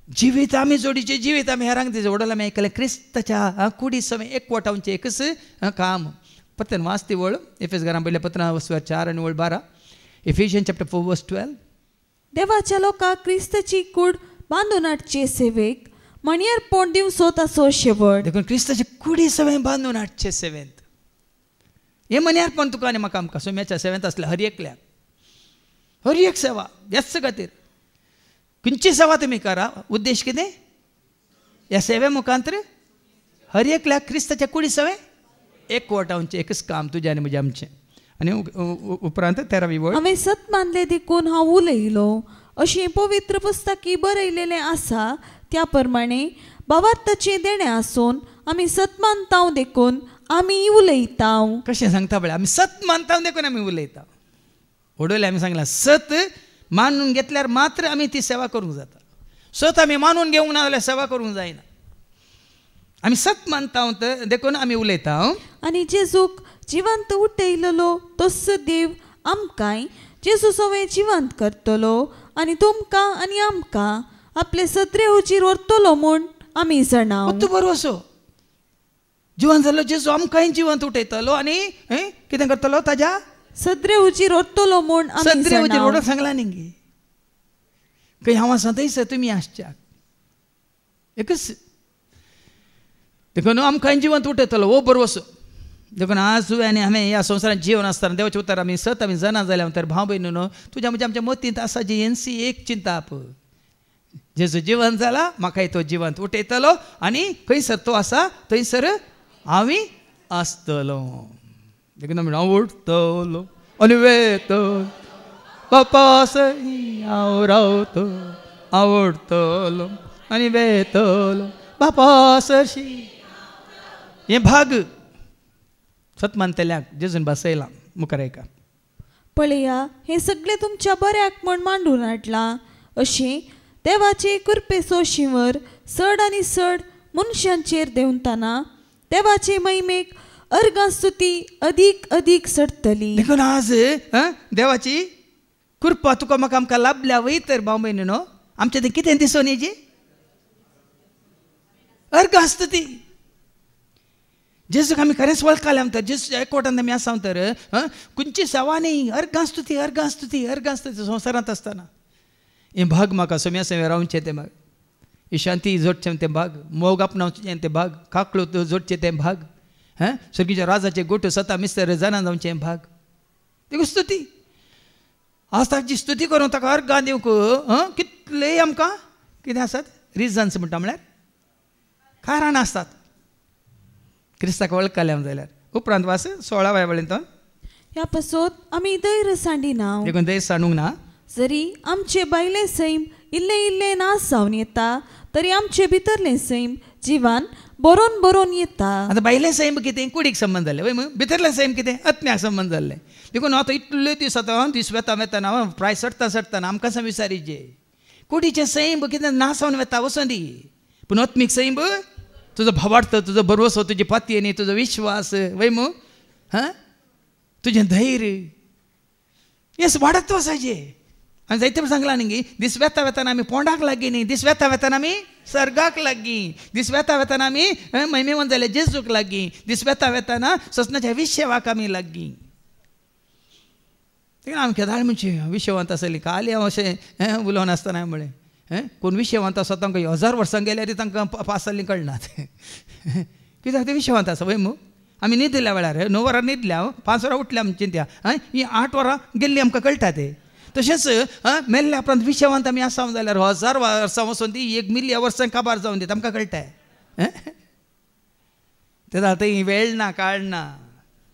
जिवीत आमी जोडीचें, जिवीत आमी हेरांक दिवचें. वडोल आमी आयकलें क्रिस्ताच्या कुडी समें एकवटावचें एकच काम. पत्तन वाचती वळ एफेसकारां पयल्या पत्रां 4 आनी 12. Ephesians chapter 4 verse 12. देवाच्या लोकांक क्रिस्ताची कूड बांदून हाडचे सेवेक मणियारपण दिवं सोताचो शेवट. देखून क्रिस्ताची कुडी सवें बांदून हाडचे सेवेंत. हें मणियारपण तुका आनी म्हाका आमकां सोम्याच्या सेवेंत आसल्या हर एकल्याक. हर एक सेवा ह्याच खातीर खंयची सेवा तुमी करा, उद्देश कितें, ह्या सेवे मुखांतर हर एकल्याक क्रिस्ताच्या कुडी सवें एकवटावचें एकच काम तुजें आनी म्हजें आमचें. आनी उपरांत 13वी वळ. हांवें सत मानले देखून हांव उलयलो अशें पवित्र पुस्तकी बरयलेलें आसा. त्या प्रमाणे भावार्थाचें देणें आसून आमी सत मानताव देखून आमी उलयताव. कशें सांगता पळय, आमी सत मानताव देखून आमी उलयता. वडोले आमी सांगलां सत मानून घेतल्यार मात्र आमी ती सेवा करूंक जाता. सत आमी मानून घेवंक ना जाल्यार सेवा करूंक जायना. आमी सत मानताव देखून आमी उलयता. आनी जेजूक जिवंत उठयलेलो तोच देव आमकांय जेजू सवें जिवंत करतलो आनी तुमकां आनी आमकां आपले सत्रे उचीर व्हरतलो म्हूण आमी जाणाव. तूं बरो असो जिवंत जालो जेजू आमकांय जिवंत उठयतलो आनी कितें करतलो, ताज्या सत्रे उचीर व्हरतलो म्हूण आमी सत्रे उचीर व्हरोंक सांगला न्ही गे. खंय हांव आसा थंयसर तुमी आसच्याक एकच. देखून आमकांय जिवंत उठयतलो हो बरो असो. देखून आज आनी हांवें ह्या संवसारांत जीवन आसतना देवाचें उतर आमी सत आमी जाणा जाल्या तर भाव भयण न्हू तुज्या म्हणजे आमच्या मतींत आसा जी एनसी एक चिंता पळय. जेजू जिवंत जाला, म्हाकाय तो जिवंत उठयतलो आनी खंयसर तो आसा थंयसर हांवी आसतलो. देखून आमी हांव उठतलो आनी वेतलो बापा हांव रावतलो, हांव उठतलो आनी वेतलो बापा सरशी. हें भाग सत मानतल्याक जेजून बसयलां मुखार एका. पळया हें सगळें तुमच्या बऱ्याक म्हूण मांडून हाडलां. अशें देवाचे कृपेचो शिंवर चड आनी चड मनशांचेर देंवतना देवाचे महिमेक अर्गास्तुती अदीक अदीक सडटली. देखून आज देवाची कृपा तुका म्हाका आमकां लाभल्या वय तर भाव भयण न्हू आमचें तें कितें दिसून येजी अर्गास्तुती. जेजूक आमी खरेंच वळखले तर जेजू एकवटान आमी आसा तर खंयची सेवा न्ही, अर्गास्तुती अर्गास्तुती अर्गास्तुती संवसारांत आसतना. हें भाग म्हाका सोम्या सेवे रावचें तें भाग, इशांती जोडचें तें भाग, मोग आपणावचें तें भाग, काकळो जोडचें तें भाग, सर्गीच्या राजाचे गोठो सता मिस्तर जाणा जावचें भाग. देखून स्तुती आज ताची स्तुती करूं ताका अर्गां दिवंक कितलेय आमकां कितें आसात रिजन्स म्हणटा म्हळ्यार कारण आसतात. क्रिस्ताक वळखलें जाल्यार. उपरांत वास 16व्या वळेंत. ह्या पासत आमी धैर्य सांडिना. देखून धैर्य सांडूंक ना. जरी आमचे भायले सैम इल्ले इल्ले नास जावन येता तरी आमचे भितरले सैम जिवान बरोवन बरोवन येता. आतां भायले सैम कितें कुडीक संबंद जालें वय भितरले सैम कितें आत्म्याक संबंद जाल्ले. देखून आतां इतले दीस आतां दीस वेतना प्राय सडटा आमकां सां विचारीचे कुडीचे सैम कितें नास जावन वेता वचून दी. पूण आत्मीक सैम तुजो भावार्थ, तुजो बरवसो, तुजी पातयेनी, तुजो विश्वास वय मू तुजें धैर्य हें वाडत वचाचें. आनी जायते सांगलां न्ही दीस वेता वेताना आमी पोंडाक लागीं न्ही, दीस वेता वेताना आमी सर्गाक लागीं, दीस वेता वेताना आमी महिमेवंत जाले जेजूक लागीं, दीस वेता वेताना ससनाच्या विशेवाक आमी लागीं. ते आमच्या धाळ म्हणजे विशेवंत आसली काली हांव अशें उलोवन आसतना म्हळें कोण विशेवंत आसा तांकां 1000 वर्सां गेल्यार तांकां पास जाल्लीं कळनात कित्याक ते विशेवंत आसा पळय मू आमी न्हिदल्या वेळार 9 वरां न्हिदल्या 5 वरां उठल्या आमी चिंत्या ही 8 वरां गेल्ली आमकां कळटा ते तशेंच मेल्ल्या उपरांत विशेवंत आमी आसात जाल्यार 1000 वर्सां वचून ती 1 मिलियन वर्सां काबार जावन दिता आमकां कळटा ते जाता ही वेळ ना काळ ना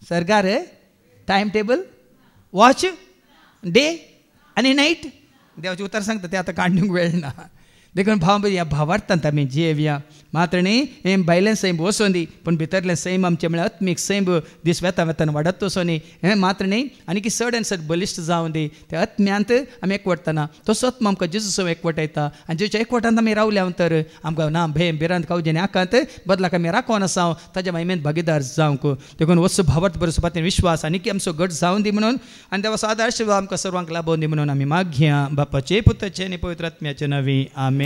सरकार टायम टेबल वॉच डे आनी नायट देवाचें उतर सांगता ते आतां काडूंक वेळ ना देखून ह्या भावार्थांत आमी जियेवया मात्र न्ही हें भायलें सैम वचून दी पूण भितरलें सैम आमचें म्हळ्यार आत्मीक सैम दीस वेतान वेतान वाडत वचून दी हें मात्र न्ही आनी चड आनी चड बलिश्ट जावन दी त्या आत्म्यांत आमी एकवटतना तसो आत्मा आमकां जेजूस एकवटायता आनी जेच्या एकवटांत आमी रावल्या तर आमकां ना भेम भिरांत कावजे नाकात बदलाक आमी राखोन आसा ताच्या महिमेंत भागीदार जावंक देखून वचू भावार्थ बरोवपाचें विश्वास आनी की आमचो घट जावन दी म्हणून आनी देवाचो आदार आमकां सर्वांक लाभोवन दी म्हणून आमी मागया बापाचे पुताचे आनी पवित्र आत्म्याचे नवी आमेन